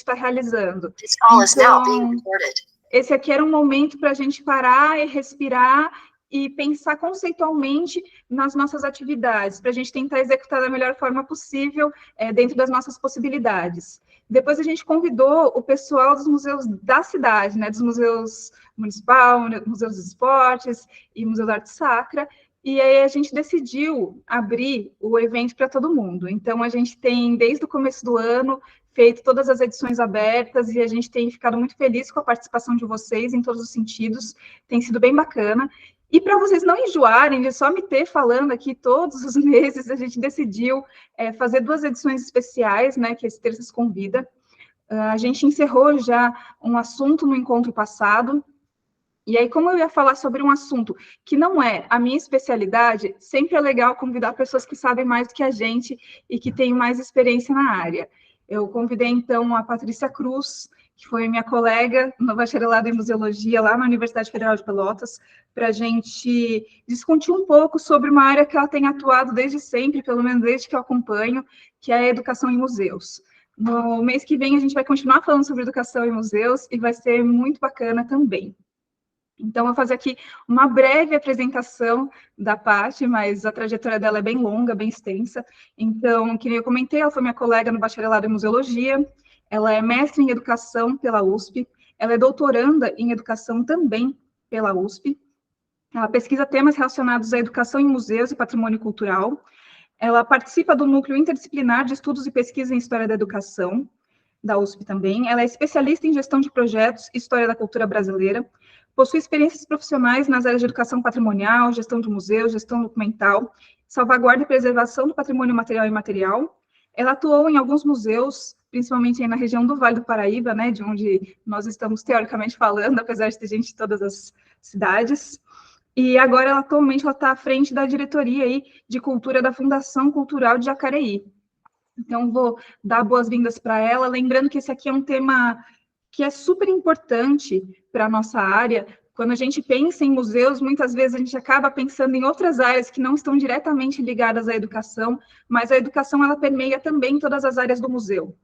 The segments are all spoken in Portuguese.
está realizando. Então, esse aqui era um momento para a gente parar e respirar e pensar conceitualmente nas nossas atividades, para a gente tentar executar da melhor forma possível, dentro das nossas possibilidades. Depois a gente convidou o pessoal dos museus da cidade, né, dos museus municipal, museus dos esportes e Museu da Arte Sacra, e aí a gente decidiu abrir o evento para todo mundo. Então, a gente tem, desde o começo do ano, feito todas as edições abertas, e a gente tem ficado muito feliz com a participação de vocês em todos os sentidos, tem sido bem bacana. E para vocês não enjoarem de só me ter falando aqui todos os meses, a gente decidiu fazer 2 edições especiais, né, que esse Terças Convida. A gente encerrou já um assunto no encontro passado, e aí, como eu ia falar sobre um assunto que não é a minha especialidade, sempre é legal convidar pessoas que sabem mais do que a gente e que têm mais experiência na área. Eu convidei, então, a Patrícia Cruz, que foi minha colega no bacharelado em museologia lá na Universidade Federal de Pelotas, para a gente discutir um pouco sobre uma área que ela tem atuado desde sempre, pelo menos desde que eu acompanho, que é a educação em museus. No mês que vem, a gente vai continuar falando sobre educação em museus e vai ser muito bacana também. Então, eu vou fazer aqui uma breve apresentação da Paty, mas a trajetória dela é bem longa, bem extensa. Então, que nem eu comentei, ela foi minha colega no bacharelado em museologia, ela é mestre em educação pela USP, ela é doutoranda em educação também pela USP, ela pesquisa temas relacionados à educação em museus e patrimônio cultural, ela participa do Núcleo Interdisciplinar de Estudos e Pesquisa em História da Educação, da USP também, ela é especialista em gestão de projetos e história da cultura brasileira, possui experiências profissionais nas áreas de educação patrimonial, gestão de museus, gestão documental, salvaguarda e preservação do patrimônio material e imaterial. Ela atuou em alguns museus, principalmente aí na região do Vale do Paraíba, né, de onde nós estamos teoricamente falando, apesar de ter gente de todas as cidades. E agora, atualmente, ela está à frente da diretoria aí de cultura da Fundação Cultural de Jacareí. Então, vou dar boas-vindas para ela, lembrando que esse aqui é um tema que é super importante para a nossa área. Quando a gente pensa em museus, muitas vezes a gente acaba pensando em outras áreas que não estão diretamente ligadas à educação, mas a educação, ela permeia também todas as áreas do museu.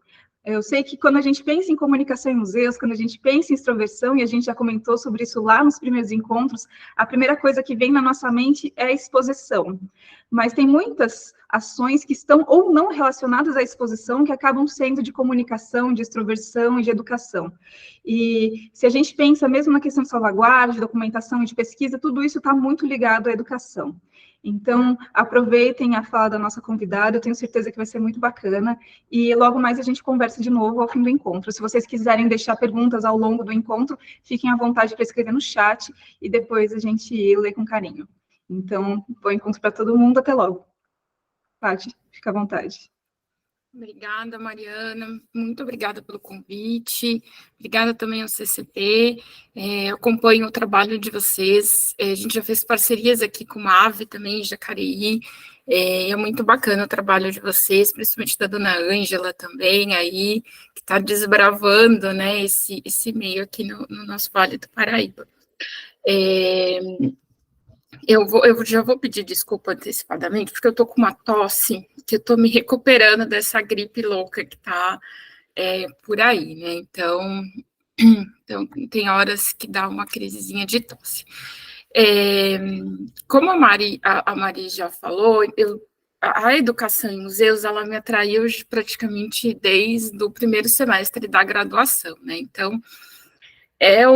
Eu sei que quando a gente pensa em comunicação em museus, quando a gente pensa em extroversão, e a gente já comentou sobre isso lá nos primeiros encontros, a primeira coisa que vem na nossa mente é a exposição. Mas tem muitas ações que estão ou não relacionadas à exposição, que acabam sendo de comunicação, de extroversão e de educação. E se a gente pensa mesmo na questão de salvaguarda, de documentação e de pesquisa, tudo isso está muito ligado à educação. Então, aproveitem a fala da nossa convidada, eu tenho certeza que vai ser muito bacana, e logo mais a gente conversa de novo ao fim do encontro. Se vocês quiserem deixar perguntas ao longo do encontro, fiquem à vontade para escrever no chat, e depois a gente lê com carinho. Então, bom encontro para todo mundo, até logo. Paty, fica à vontade. Obrigada, Mariana, muito obrigada pelo convite, obrigada também ao CCT, acompanho o trabalho de vocês, a gente já fez parcerias aqui com a AVE também, Jacareí, é muito bacana o trabalho de vocês, principalmente da dona Ângela também, aí, que está desbravando, né, esse meio aqui no nosso Vale do Paraíba. Eu já vou pedir desculpa antecipadamente, porque eu tô com uma tosse, que eu tô me recuperando dessa gripe louca que tá por aí, né? Então, tem horas que dá uma crisezinha de tosse. Como a Mari já falou, a educação em museus, ela me atraiu praticamente desde o primeiro semestre da graduação, né? Então, é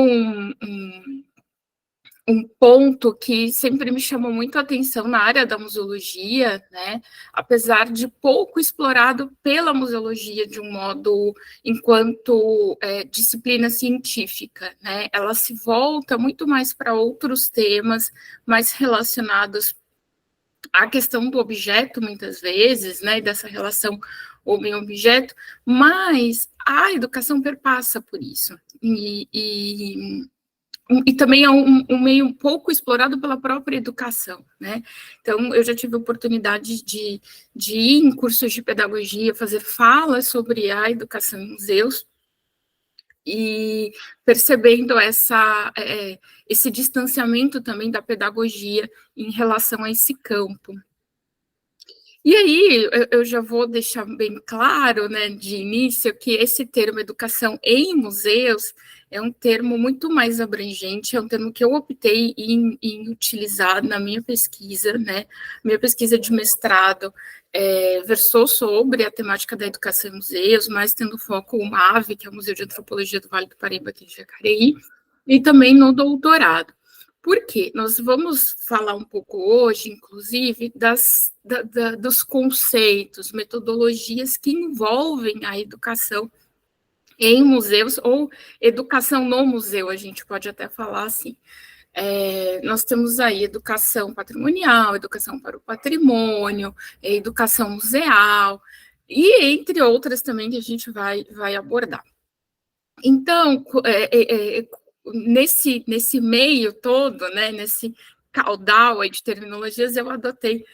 um ponto que sempre me chamou muito a atenção na área da museologia, né? Apesar de pouco explorado pela museologia de um modo enquanto disciplina científica, né? Ela se volta muito mais para outros temas mais relacionados à questão do objeto, muitas vezes, né? Dessa relação homem-objeto, mas a educação perpassa por isso. E também é um meio um pouco explorado pela própria educação, né? Então, eu já tive a oportunidade de ir em cursos de pedagogia, fazer falas sobre a educação em museus, e percebendo esse distanciamento também da pedagogia em relação a esse campo. E aí, eu já vou deixar bem claro, né, de início, que esse termo educação em museus é um termo muito mais abrangente, é um termo que eu optei em utilizar na minha pesquisa, né, minha pesquisa de mestrado versou sobre a temática da educação em museus, mas tendo foco o MAV, que é o Museu de Antropologia do Vale do Paraíba, aqui em Jacareí, e também no doutorado. Por quê? Nós vamos falar um pouco hoje, inclusive, dos conceitos, metodologias que envolvem a educação em museus, ou educação no museu, a gente pode até falar assim. Nós temos aí educação patrimonial, educação para o patrimônio, educação museal, e entre outras também que a gente vai abordar. Então, nesse meio todo, né, nesse caudal aí de terminologias, eu adotei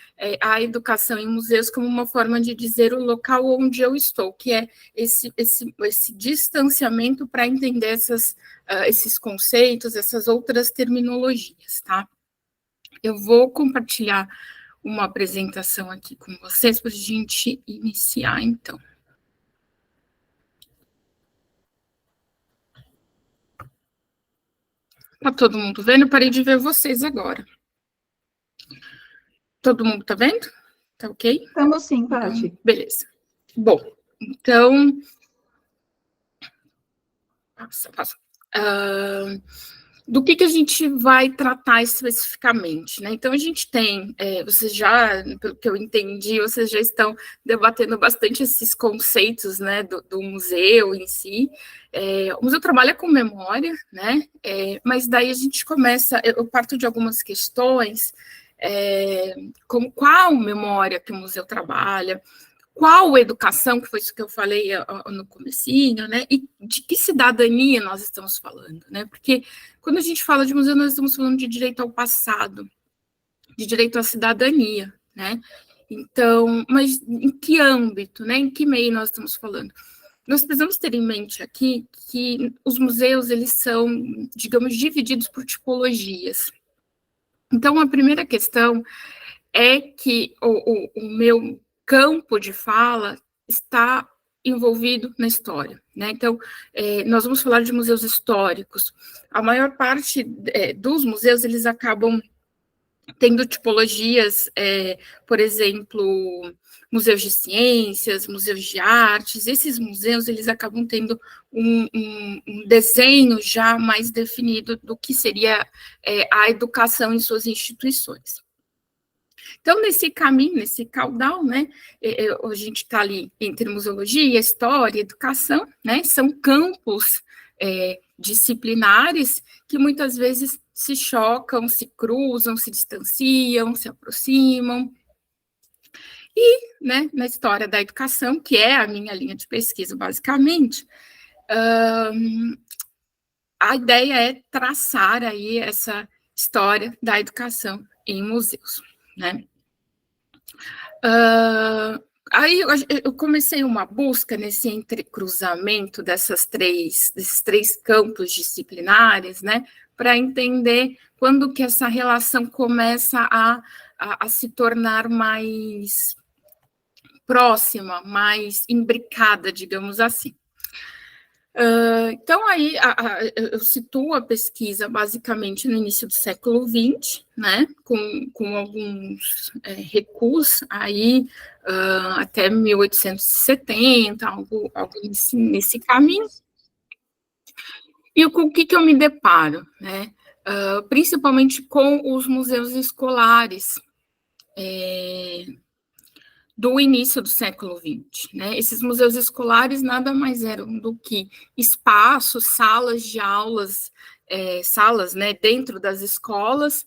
a educação em museus como uma forma de dizer o local onde eu estou, que é esse distanciamento para entender esses conceitos, essas outras terminologias, tá? Eu vou compartilhar uma apresentação aqui com vocês para a gente iniciar, então. Tá todo mundo vendo? Eu parei de ver vocês agora. Todo mundo tá vendo? Tá ok? Estamos sim, Paty. Beleza. Bom, então... Passa. Do que a gente vai tratar especificamente, né? Então, a gente tem, vocês já, pelo que eu entendi, vocês já estão debatendo bastante esses conceitos, né, do museu em si. O museu trabalha com memória, né? Mas daí a gente começa, eu parto de algumas questões, como qual memória que o museu trabalha, qual educação, que foi isso que eu falei no comecinho, né, e de que cidadania nós estamos falando, né, porque quando a gente fala de museu, nós estamos falando de direito ao passado, de direito à cidadania, né, então, mas em que âmbito, né, em que meio nós estamos falando? Nós precisamos ter em mente aqui que os museus, eles são, digamos, divididos por tipologias. Então, a primeira questão é que o meu campo de fala está envolvido na história, né? Então, nós vamos falar de museus históricos. A maior parte dos museus, eles acabam tendo tipologias, por exemplo, museus de ciências, museus de artes. Esses museus, eles acabam tendo um desenho já mais definido do que seria a educação em suas instituições. Então, nesse caminho, nesse caudal, né, a gente está ali entre museologia, história, educação, né, são campos disciplinares que muitas vezes se chocam, se cruzam, se distanciam, se aproximam. E, né, na história da educação, que é a minha linha de pesquisa, basicamente, a ideia é traçar aí essa história da educação em museus, né? Aí eu comecei uma busca nesse entrecruzamento desses três campos disciplinares, né, para entender quando que essa relação começa a se tornar mais próxima, mais imbricada, digamos assim. Então, aí eu situo a pesquisa basicamente no início do século XX, né, com alguns recuos aí até 1870, algo nesse caminho. E com o que eu me deparo, né? Principalmente com os museus escolares, do início do século XX, né? Esses museus escolares nada mais eram do que espaços, salas de aulas, salas, né, dentro das escolas,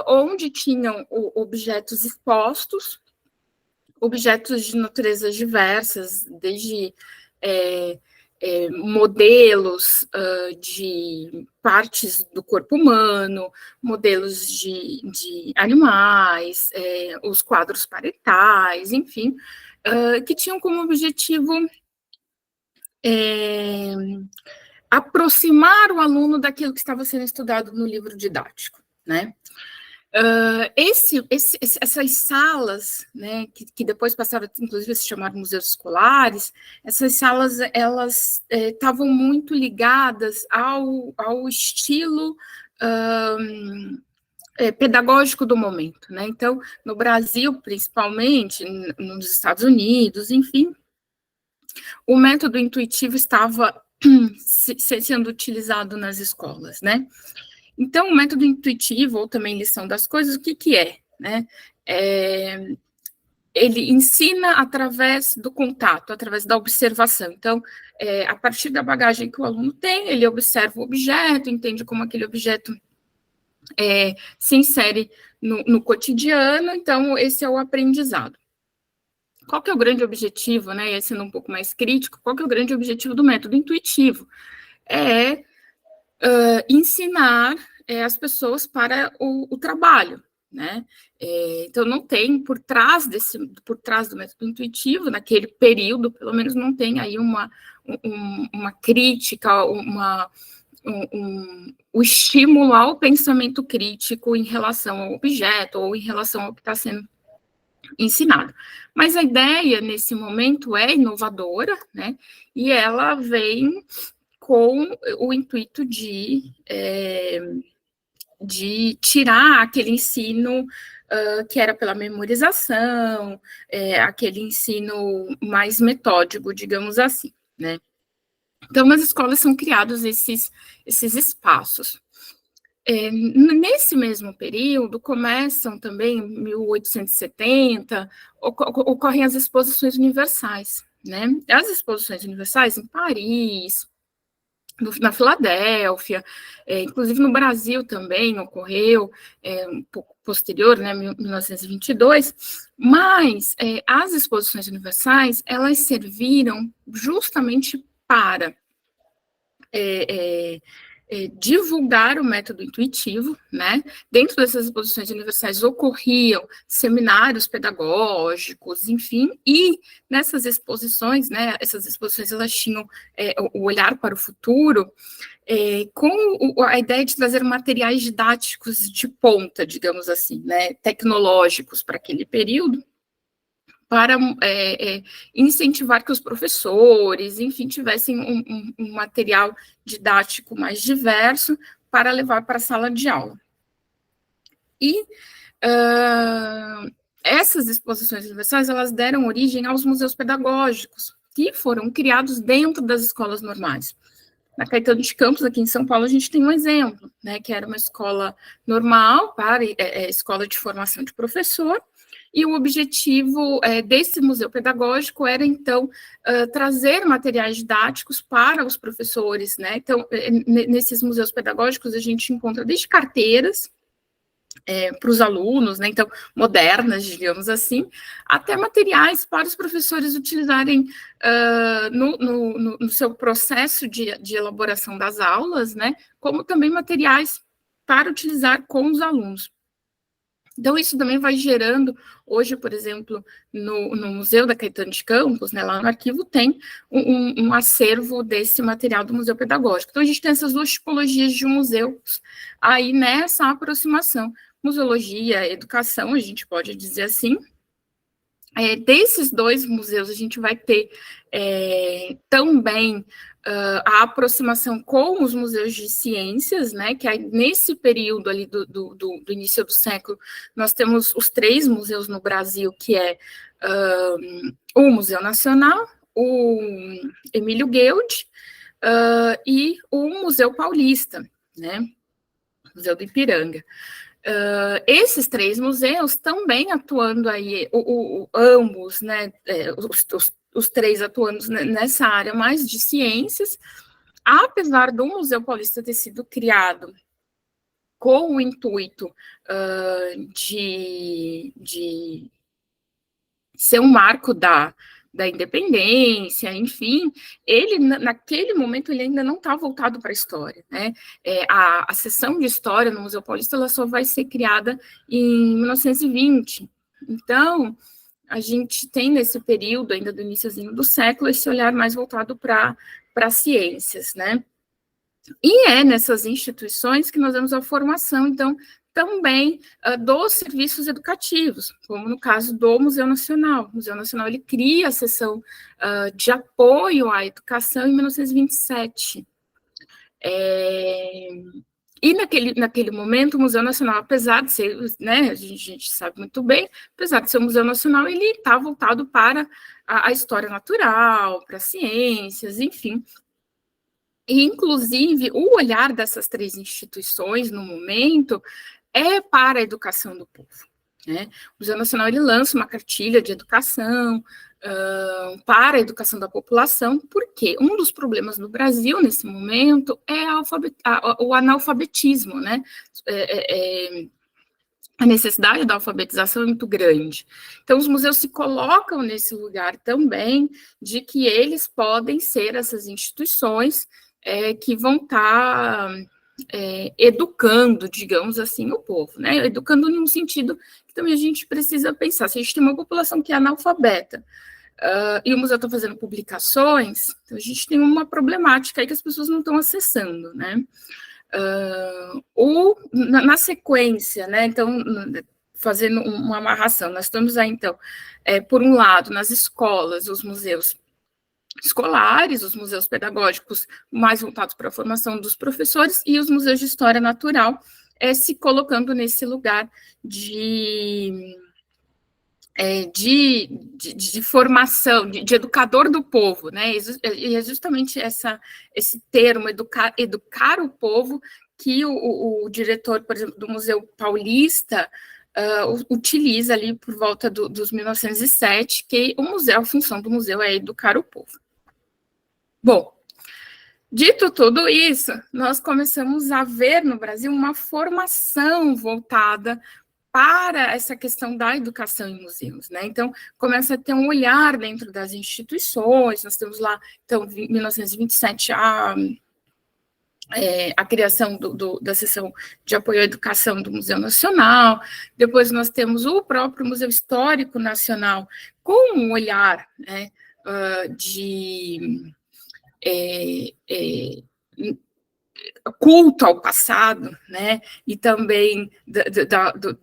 onde tinham objetos expostos, objetos de naturezas diversas, desde modelos de partes do corpo humano, modelos de animais, os quadros parietais, enfim, que tinham como objetivo aproximar o aluno daquilo que estava sendo estudado no livro didático, né? Essas salas, né, que depois passaram, inclusive, a se chamar museus escolares, essas salas, elas estavam muito ligadas ao estilo pedagógico do momento, né? Então, no Brasil, principalmente, nos Estados Unidos, enfim, o método intuitivo estava sendo utilizado nas escolas, né? Então, o método intuitivo, ou também lição das coisas, o que é, né? Ele ensina através do contato, através da observação. Então, a partir da bagagem que o aluno tem, ele observa o objeto, entende como aquele objeto se insere no cotidiano, então esse é o aprendizado. Qual que é o grande objetivo, né, e sendo um pouco mais crítico, qual que é o grande objetivo do método intuitivo? Ensinar as pessoas para o trabalho, né? Então, não tem, por trás do método intuitivo, naquele período, pelo menos não tem aí uma crítica, o estímulo ao pensamento crítico em relação ao objeto ou em relação ao que está sendo ensinado. Mas a ideia, nesse momento, é inovadora, né? E ela vem com o intuito de tirar aquele ensino que era pela memorização, aquele ensino mais metódico, digamos assim, né? Então, nas escolas são criados esses espaços. Nesse mesmo período, começam também, em 1870, ocorrem as exposições universais, né? As exposições universais em Paris, na Filadélfia, inclusive no Brasil também ocorreu, um pouco posterior, né, 1922, mas as exposições universais, elas serviram justamente para divulgar o método intuitivo, né? Dentro dessas exposições universais ocorriam seminários pedagógicos, enfim, e nessas exposições, né, essas exposições elas tinham o olhar para o futuro, com a ideia de trazer materiais didáticos de ponta, digamos assim, né, tecnológicos para aquele período, para incentivar que os professores, enfim, tivessem um material didático mais diverso para levar para a sala de aula. E essas exposições universais, elas deram origem aos museus pedagógicos, que foram criados dentro das escolas normais. Na Caetano de Campos, aqui em São Paulo, a gente tem um exemplo, né, que era uma escola normal, para escola de formação de professor, e o objetivo desse museu pedagógico era, então, trazer materiais didáticos para os professores, né? Então, nesses museus pedagógicos, a gente encontra desde carteiras para os alunos, né? Então, modernas, digamos assim, até materiais para os professores utilizarem no seu processo de elaboração das aulas, né? Como também materiais para utilizar com os alunos. Então, isso também vai gerando, hoje, por exemplo, no Museu da Caetano de Campos, né, lá no arquivo, tem um acervo desse material do Museu Pedagógico. Então, a gente tem essas duas tipologias de museus aí nessa aproximação. Museologia, educação, a gente pode dizer assim. Desses dois museus, a gente vai ter também a aproximação com os museus de ciências, né, que aí, nesse período ali do início do século, nós temos os 3 museus no Brasil, que é o Museu Nacional, o Emílio Guild e o Museu Paulista, né, Museu do Ipiranga. Esses 3 museus também atuando aí, ambos, né, os 3 atuando nessa área mais de ciências, apesar do Museu Paulista ter sido criado com o intuito de ser um marco da independência, enfim, ele, naquele momento, ele ainda não está voltado para a história, né? A seção de história no Museu Paulista, ela só vai ser criada em 1920. Então, a gente tem nesse período, ainda do iníciozinho do século, esse olhar mais voltado para as ciências, né? E nessas instituições que nós vemos a formação, então, também dos serviços educativos, como no caso do Museu Nacional. O Museu Nacional ele cria a seção de apoio à educação em 1927. E naquele momento, o Museu Nacional, apesar de ser, né, a gente sabe muito bem, apesar de ser um Museu Nacional, ele está voltado para a história natural, para ciências, enfim. E, inclusive, o olhar dessas três instituições, no momento, é para a educação do povo. Né? O Museu Nacional ele lança uma cartilha de educação para a educação da população, porque um dos problemas no Brasil, nesse momento, é o analfabetismo, né? A necessidade da alfabetização é muito grande. Então, os museus se colocam nesse lugar também de que eles podem ser essas instituições que vão estar educando, digamos assim, o povo, né? Educando num sentido que também a gente precisa pensar. Se a gente tem uma população que é analfabeta e o museu está fazendo publicações, então a gente tem uma problemática aí que as pessoas não estão acessando, né? Na sequência, né? Então, fazendo uma amarração, nós estamos aí, então, por um lado, nas escolas, os museus escolares, os museus pedagógicos mais voltados para a formação dos professores e os museus de história natural se colocando nesse lugar de formação, de educador do povo, né? E é justamente esse termo, educar o povo, que o diretor, por exemplo, do Museu Paulista utiliza ali por volta dos 1907, que a função do museu é educar o povo. Bom, dito tudo isso, nós começamos a ver no Brasil uma formação voltada para essa questão da educação em museus, né? Então, começa a ter um olhar dentro das instituições, nós temos lá, então, em 1927, a criação da seção de apoio à educação do Museu Nacional, depois nós temos o próprio Museu Histórico Nacional, com um olhar, né, de culto ao passado, né, e também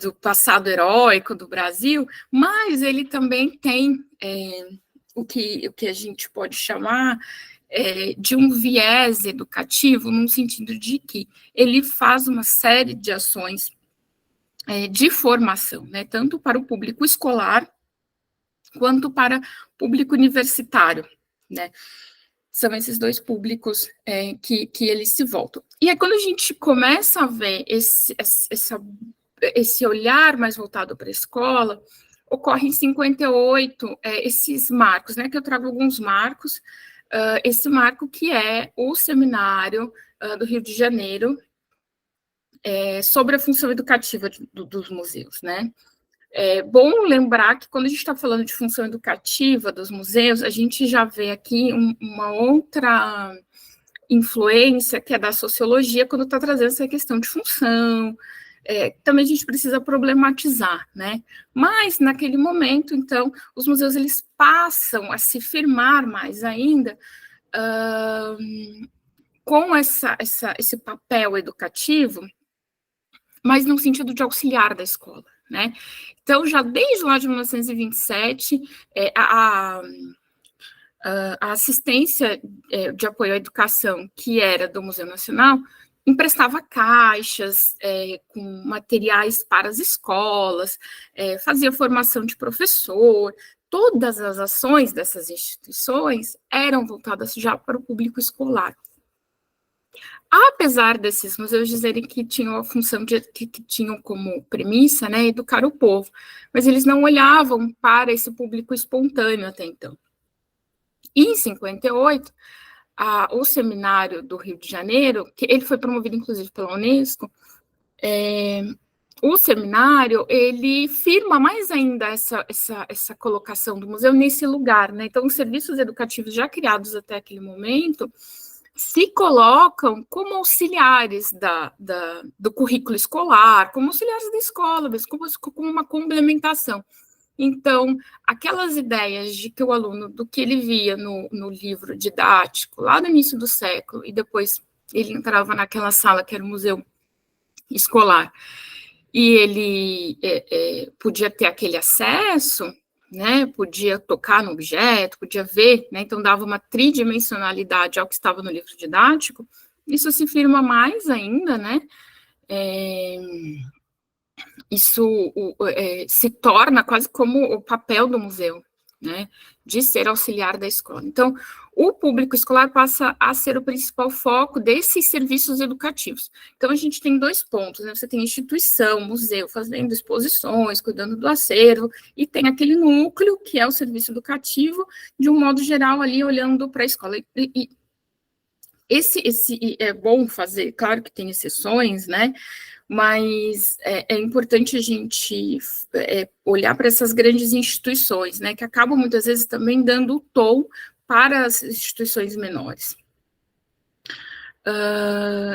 do passado heróico do Brasil, mas ele também tem o que a gente pode chamar de um viés educativo, no sentido de que ele faz uma série de ações de formação, né, tanto para o público escolar, quanto para o público universitário, né. São esses dois públicos que eles se voltam. E aí, quando a gente começa a ver esse olhar mais voltado para a escola, ocorre em 58 esses marcos, né, que eu trago alguns marcos, esse marco que é o seminário do Rio de Janeiro sobre a função educativa dos museus, né. É bom lembrar que quando a gente está falando de função educativa dos museus, a gente já vê aqui uma outra influência, que é da sociologia, quando está trazendo essa questão de função. Também a gente precisa problematizar, né? Mas, naquele momento, então, os museus eles passam a se firmar mais ainda com esse papel educativo, mas no sentido de auxiliar da escola, né? Então, já desde lá de 1927, a assistência de apoio à educação, que era do Museu Nacional, emprestava caixas com materiais para as escolas, fazia formação de professor. Todas as ações dessas instituições eram voltadas já para o público escolar. Apesar desses museus dizerem que tinham a função que tinham como premissa, né, educar o povo, mas eles não olhavam para esse público espontâneo até então. E em 58, o seminário do Rio de Janeiro, que ele foi promovido inclusive pela Unesco, o seminário, ele firma mais ainda essa colocação do museu nesse lugar, né? Então, os serviços educativos já criados até aquele momento se colocam como auxiliares do currículo escolar, como auxiliares da escola, mas como uma complementação. Então, aquelas ideias de que o aluno, do que ele via no livro didático, lá no início do século, e depois ele entrava naquela sala que era o museu escolar, e ele podia ter aquele acesso, né, podia tocar no objeto, podia ver, né, então dava uma tridimensionalidade ao que estava no livro didático. Isso se firma mais ainda, né, isso se torna quase como o papel do museu, né, de ser auxiliar da escola. Então, o público escolar passa a ser o principal foco desses serviços educativos. Então, a gente tem 2 pontos, né, você tem instituição, museu, fazendo exposições, cuidando do acervo, e tem aquele núcleo, que é o serviço educativo, de um modo geral, ali, olhando para a escola. E esse é bom fazer, claro que tem exceções, né, mas é importante a gente olhar para essas grandes instituições, né, que acabam muitas vezes também dando o tom para as instituições menores.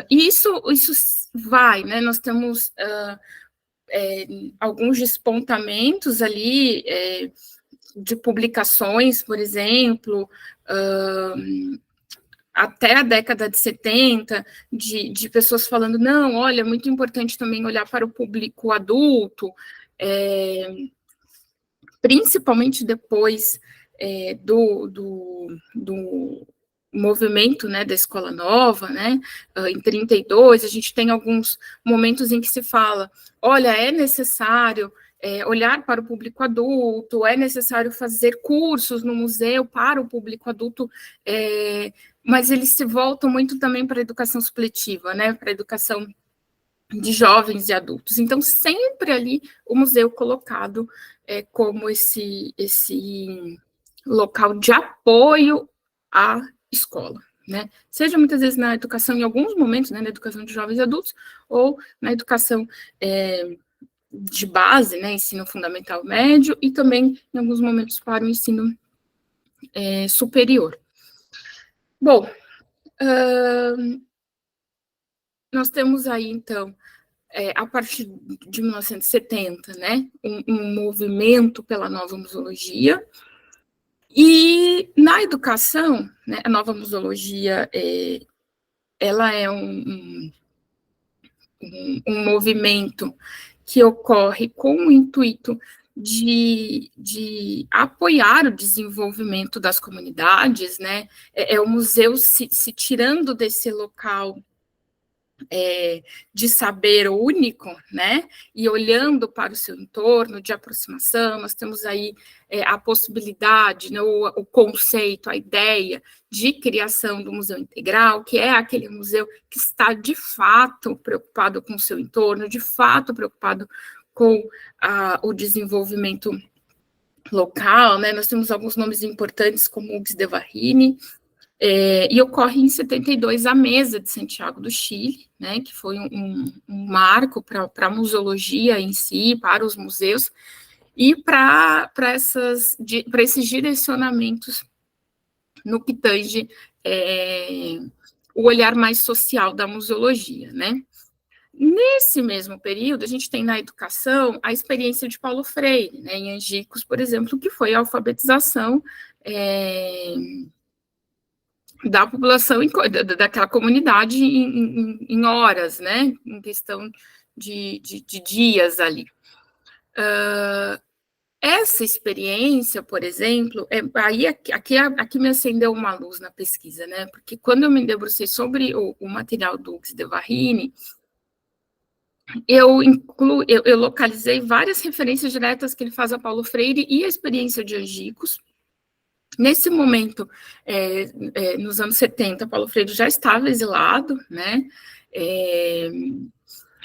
E isso vai, né, nós temos alguns despontamentos ali de publicações, por exemplo, até a década de 70, de pessoas falando, não, olha, é muito importante também olhar para o público adulto, principalmente depois do movimento, né, da Escola Nova, né, em 32, a gente tem alguns momentos em que se fala, olha, é necessário olhar para o público adulto, é necessário fazer cursos no museu para o público adulto, mas eles se voltam muito também para a educação supletiva, né, para a educação de jovens e adultos. Então, sempre ali o museu colocado como esse local de apoio à escola, né? Seja muitas vezes na educação, em alguns momentos, né, na educação de jovens e adultos, ou na educação de base, né, ensino fundamental médio, e também, em alguns momentos, para o ensino superior. Bom, nós temos aí, então, a partir de 1970, né, um movimento pela nova museologia, e na educação, né, a nova museologia, ela é um movimento que ocorre com o intuito de apoiar o desenvolvimento das comunidades, né, o museu se tirando desse local de saber único, né, e olhando para o seu entorno, de aproximação, nós temos aí a possibilidade, né, o conceito, a ideia de criação do museu integral, que é aquele museu que está, de fato, preocupado com o seu entorno, de fato, preocupado com o desenvolvimento local, né, nós temos alguns nomes importantes, como Hugues de Varrini, e ocorre em 72 a Mesa de Santiago do Chile, né, que foi um marco para a museologia em si, para os museus, e para esses direcionamentos no que tange o olhar mais social da museologia, né. Nesse mesmo período, a gente tem na educação a experiência de Paulo Freire, né, em Angicos, por exemplo, que foi a alfabetização da população, daquela comunidade em horas, né, em questão de dias ali. Essa experiência, por exemplo, aqui me acendeu uma luz na pesquisa, né, porque quando eu me debrucei sobre o material do Hugues de Varrini, eu localizei várias referências diretas que ele faz a Paulo Freire e a experiência de Angicos. Nesse momento, nos anos 70, Paulo Freire já estava exilado, né,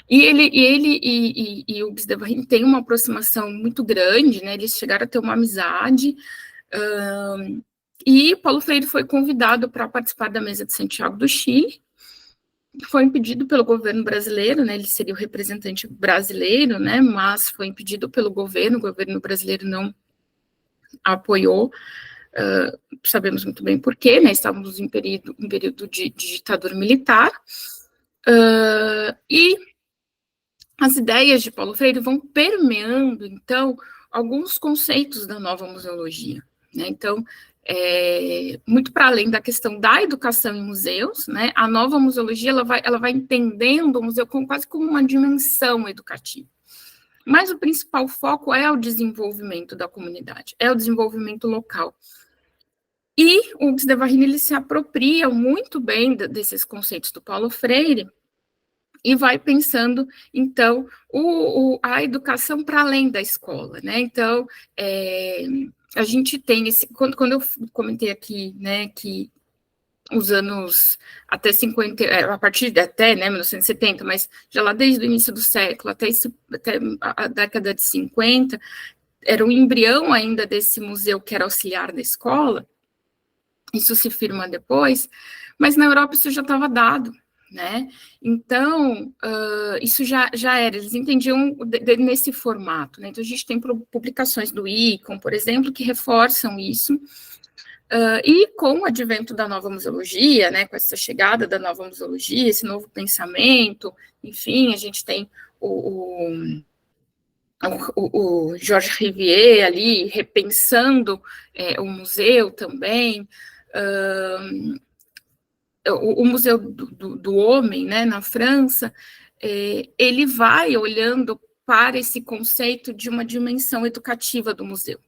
e ele e o Hugues de Varrini têm uma aproximação muito grande, né, eles chegaram a ter uma amizade, e Paulo Freire foi convidado para participar da Mesa de Santiago do Chile, foi impedido pelo governo brasileiro, né, ele seria o representante brasileiro, né, mas foi impedido pelo governo, o governo brasileiro não apoiou, sabemos muito bem por quê, né, estávamos em período de ditadura militar, e as ideias de Paulo Freire vão permeando, então, alguns conceitos da nova museologia, né, então, muito para além da questão da educação em museus, né, a nova museologia, ela vai entendendo o museu quase como uma dimensão educativa. mas o principal foco é o desenvolvimento da comunidade, é o desenvolvimento local. E o Hugues de Varine, ele se apropria muito bem desses conceitos do Paulo Freire e vai pensando, então, a educação para além da escola, né? Então, a gente tem esse... Quando eu comentei aqui, né, que os anos até 50, a partir de até, né, 1970, mas já lá desde o início do século até a década de 50, era um embrião ainda desse museu que era auxiliar da escola. Isso se firma depois, mas na Europa isso já estava dado, né? Então, isso já era, eles entendiam nesse formato, né? Então, a gente tem publicações do ICOM, por exemplo, que reforçam isso, e com o advento da nova museologia, né, com essa chegada da nova museologia, esse novo pensamento, enfim, a gente tem o Georges Rivière ali repensando o museu também, o Museu do Homem, né, na França, ele vai olhando para esse conceito de uma dimensão educativa do museu.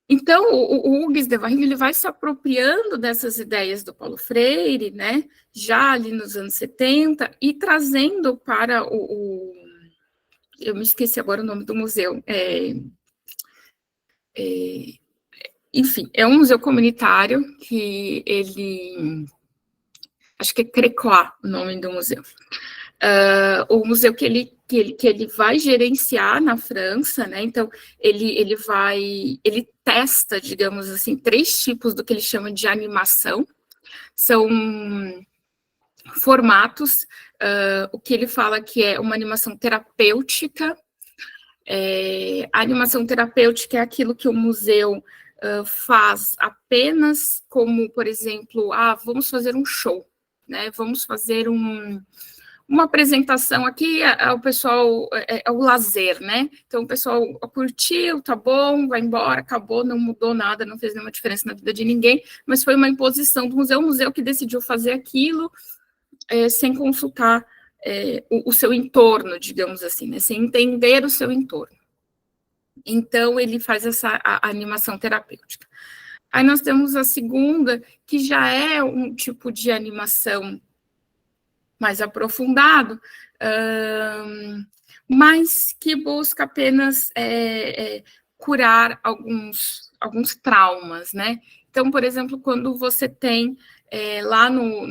Então, o Hugues de Varine, ele vai se apropriando dessas ideias do Paulo Freire, né, já ali nos anos 70, e trazendo para eu me esqueci agora o nome do museu, enfim, é um museu comunitário que ele... Acho que é Crécois o nome do museu. O museu que ele vai gerenciar na França, né? Então, ele testa, digamos assim, 3 tipos do que ele chama de animação. São formatos, o que ele fala que é uma animação terapêutica. A animação terapêutica é aquilo que o museu faz apenas como, por exemplo, vamos fazer um show, né? Vamos fazer uma apresentação aqui, o pessoal, é o lazer, né? Então, o pessoal curtiu, tá bom, vai embora, acabou, não mudou nada, não fez nenhuma diferença na vida de ninguém, mas foi uma imposição do museu, o museu que decidiu fazer aquilo sem consultar o seu entorno, digamos assim, né? Sem entender o seu entorno. Então, ele faz a animação terapêutica. Aí nós temos a segunda, que já é um tipo de animação mais aprofundado, mas que busca apenas curar alguns traumas, né? Então, por exemplo, quando você tem lá no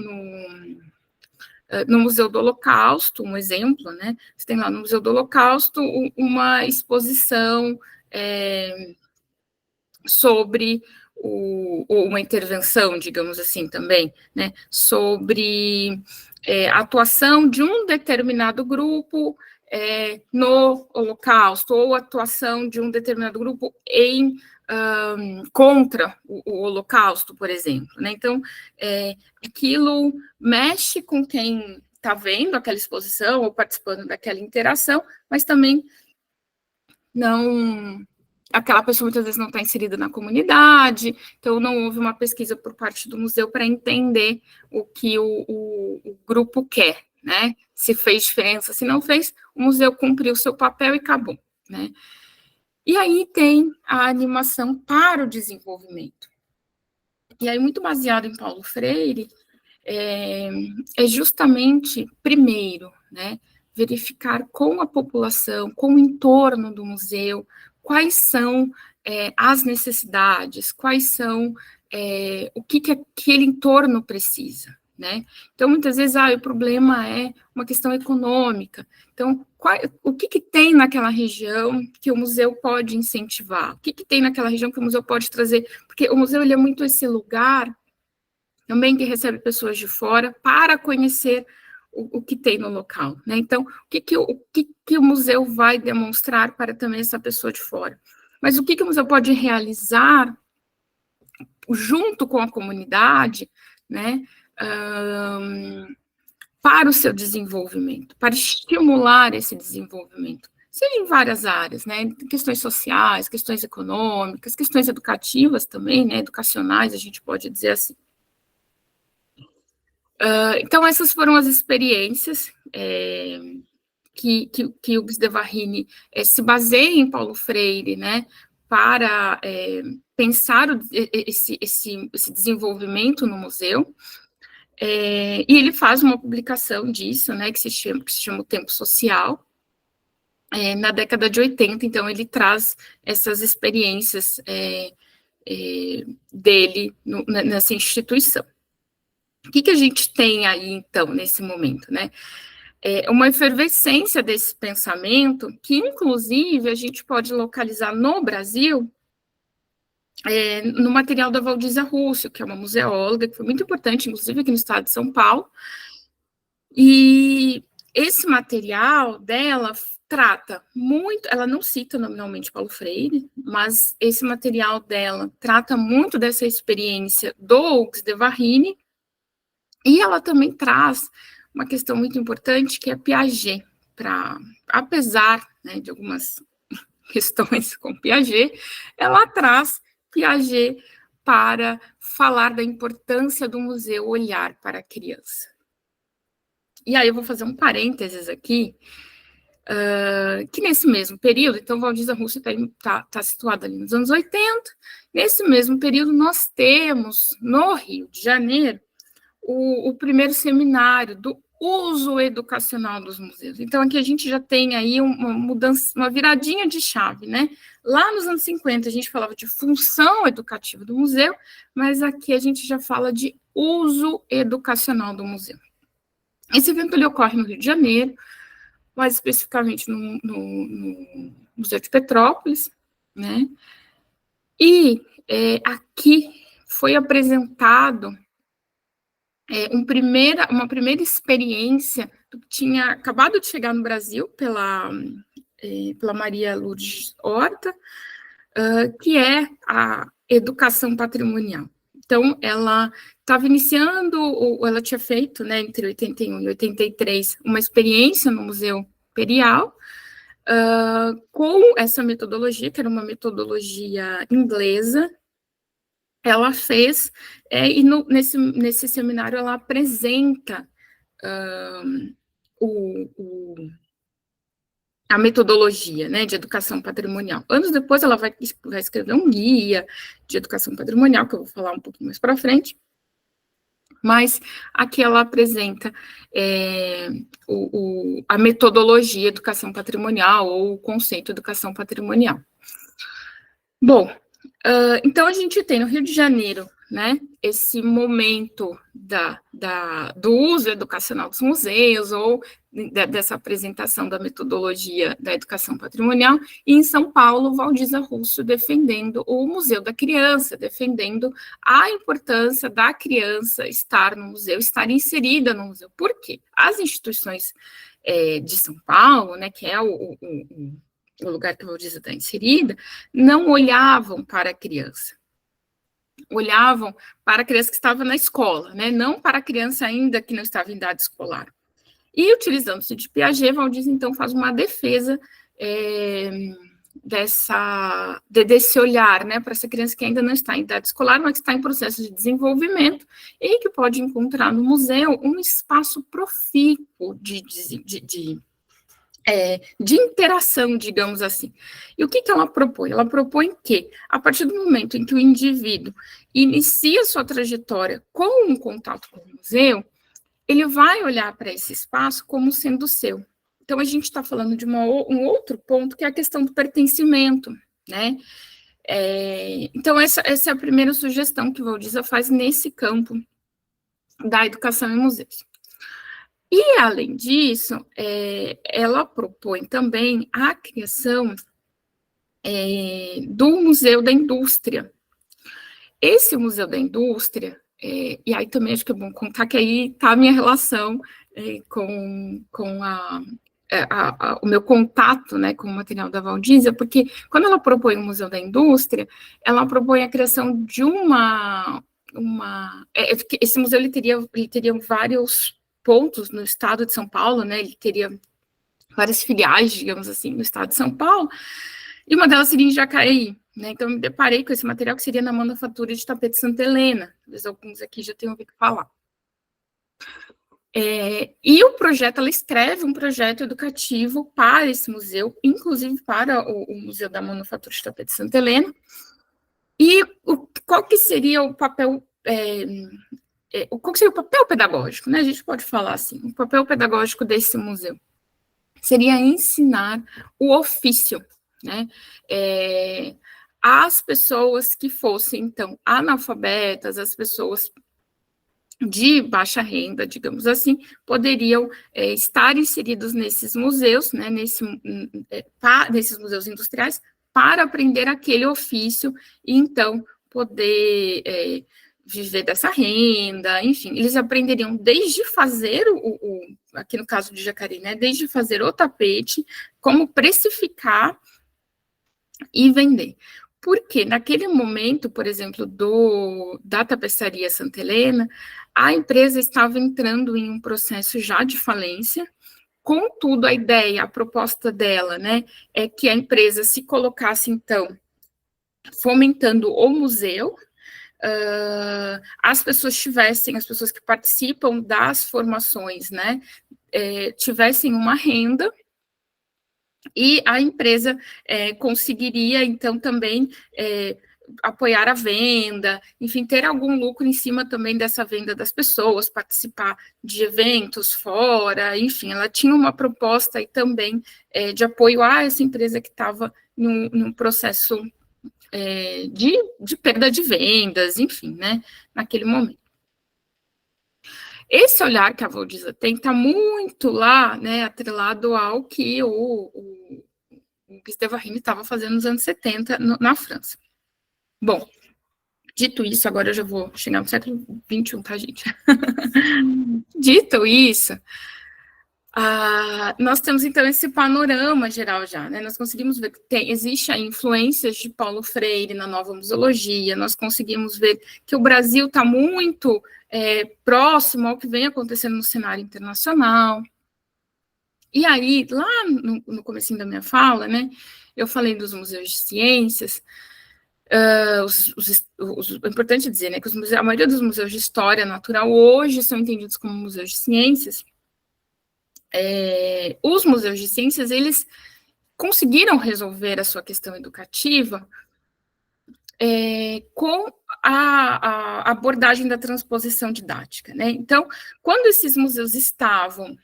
Museu do Holocausto, um exemplo, né? Você tem lá no Museu do Holocausto uma exposição sobre uma intervenção, digamos assim, também, né? Sobre a atuação de um determinado grupo no Holocausto, ou atuação de um determinado grupo contra o Holocausto, por exemplo, né? Então, aquilo mexe com quem está vendo aquela exposição ou participando daquela interação, mas também aquela pessoa muitas vezes não está inserida na comunidade, então não houve uma pesquisa por parte do museu para entender o que o grupo quer, né? Se fez diferença, se não fez, o museu cumpriu o seu papel e acabou, né? E aí tem a animação para o desenvolvimento. E aí, muito baseado em Paulo Freire, é justamente, primeiro, né, verificar com a população, com o entorno do museu, quais são as necessidades, quais são o que aquele entorno precisa, né? Então, muitas vezes, o problema é uma questão econômica. Então, o que tem naquela região que o museu pode incentivar? O que tem naquela região que o museu pode trazer? Porque o museu, ele é muito esse lugar também que recebe pessoas de fora para conhecer o que tem no local, né? Então, o que o museu vai demonstrar para também essa pessoa de fora? Mas o que o museu pode realizar junto com a comunidade, né? Para o seu desenvolvimento, para estimular esse desenvolvimento, seja em várias áreas, né? Questões sociais, questões econômicas, questões educativas também, né? Educacionais, a gente pode dizer assim. Então, essas foram as experiências que Hugues de Varrine se baseia em Paulo Freire, né, para pensar esse desenvolvimento no museu, e ele faz uma publicação disso, né, que se chama O Tempo Social, na década de 80, então ele traz essas experiências dele nessa instituição. O que a gente tem aí, então, nesse momento, né? Uma efervescência desse pensamento, que, inclusive, a gente pode localizar no Brasil, no material da Valdísia Russo, que é uma museóloga, que foi muito importante, inclusive, aqui no estado de São Paulo, e esse material dela trata muito, ela não cita nominalmente Paulo Freire, mas esse material dela trata muito dessa experiência do Hugues de Varrine, e ela também traz uma questão muito importante, que é Piaget, apesar, né, de algumas questões com Piaget, ela traz Piaget para falar da importância do museu olhar para a criança. E aí eu vou fazer um parênteses aqui, que nesse mesmo período, então Valdísia Russo está situada ali nos anos 80, nesse mesmo período nós temos, no Rio de Janeiro, o primeiro seminário do uso educacional dos museus. Então, aqui a gente já tem aí uma mudança, uma viradinha de chave, né? Lá nos anos 50, a gente falava de função educativa do museu, mas aqui a gente já fala de uso educacional do museu. Esse evento ele ocorre no Rio de Janeiro, mais especificamente no Museu de Petrópolis, né? E aqui foi apresentado uma primeira experiência que tinha acabado de chegar no Brasil pela Maria Lourdes Horta, que é a educação patrimonial. Então, ela estava iniciando, ela tinha feito, né, entre 81 e 83, uma experiência no Museu Imperial, com essa metodologia, que era uma metodologia inglesa. Ela fez, e nesse seminário ela apresenta a metodologia, né, de educação patrimonial. Anos depois ela vai escrever um guia de educação patrimonial, que eu vou falar um pouquinho mais para frente, mas aqui ela apresenta a metodologia educação patrimonial, ou o conceito educação patrimonial. Bom, então, a gente tem no Rio de Janeiro, né, esse momento do uso educacional dos museus, ou dessa apresentação da metodologia da educação patrimonial, e em São Paulo, Valdísia Russo defendendo o Museu da Criança, defendendo a importância da criança estar no museu, estar inserida no museu. Por quê? As instituições de São Paulo, né, que é o lugar que a Valdísia está inserida, não olhavam para a criança. Olhavam para a criança que estava na escola, né? Não para a criança ainda que não estava em idade escolar. E, utilizando-se de Piaget, Valdísia, então, faz uma defesa desse olhar, né, para essa criança que ainda não está em idade escolar, mas que está em processo de desenvolvimento e que pode encontrar no museu um espaço profícuo de interação, digamos assim. E o que ela propõe? Ela propõe que, a partir do momento em que o indivíduo inicia sua trajetória com um contato com o museu, ele vai olhar para esse espaço como sendo seu. Então, a gente está falando de um outro ponto, que é a questão do pertencimento, né? Então, essa é a primeira sugestão que Valdísia faz nesse campo da educação em museus. E, além disso, ela propõe também a criação do Museu da Indústria. Esse Museu da Indústria, e aí também acho que é bom contar que aí está a minha relação com o meu contato, né, com o material da Valdísia, porque quando ela propõe o Museu da Indústria, ela propõe a criação de esse museu ele teria vários pontos no estado de São Paulo, né, ele teria várias filiais, digamos assim, no estado de São Paulo, e uma delas seria em Jacareí, né, então eu me deparei com esse material que seria na manufatura de tapete Santa Helena, talvez alguns aqui já tenham ouvido falar. E o projeto, ela escreve um projeto educativo para esse museu, inclusive para o Museu da Manufatura de Tapete Santa Helena. E qual que seria o papel, qual que seria o papel pedagógico, né? A gente pode falar assim, o papel pedagógico desse museu seria ensinar o ofício, né? As pessoas que fossem, então, analfabetas, as pessoas de baixa renda, digamos assim, poderiam estar inseridos nesses museus, né, nesses museus industriais, para aprender aquele ofício e, então, poder viver dessa renda, enfim, eles aprenderiam desde fazer aqui no caso de Jacareí, né, desde fazer o tapete, como precificar e vender. Porque naquele momento, por exemplo, da tapeçaria Santa Helena, a empresa estava entrando em um processo já de falência. Contudo, a ideia, a proposta dela, né, é que a empresa se colocasse, então, fomentando o museu, as pessoas que participam das formações, né, tivessem uma renda, e a empresa conseguiria, então, também apoiar a venda, enfim, ter algum lucro em cima também dessa venda das pessoas, participar de eventos fora, enfim, ela tinha uma proposta aí também de apoio a essa empresa que estava num processo de perda de vendas, enfim, né, naquele momento. Esse olhar que a Valdiza tem está muito lá, né, atrelado ao que o Gustave Devarini estava fazendo nos anos 70 na França. Bom, dito isso, agora eu já vou chegar no século XXI, tá, gente? Dito isso, nós temos, então, esse panorama geral já, né? Nós conseguimos ver que existe influências de Paulo Freire na nova museologia, nós conseguimos ver que o Brasil está muito próximo ao que vem acontecendo no cenário internacional. E aí, lá no comecinho da minha fala, né, eu falei dos museus de ciências. É importante dizer, né, que a maioria dos museus de história natural hoje são entendidos como museus de ciências. Os museus de ciências, eles conseguiram resolver a sua questão educativa com a abordagem da transposição didática, né? Então, quando esses museus estavam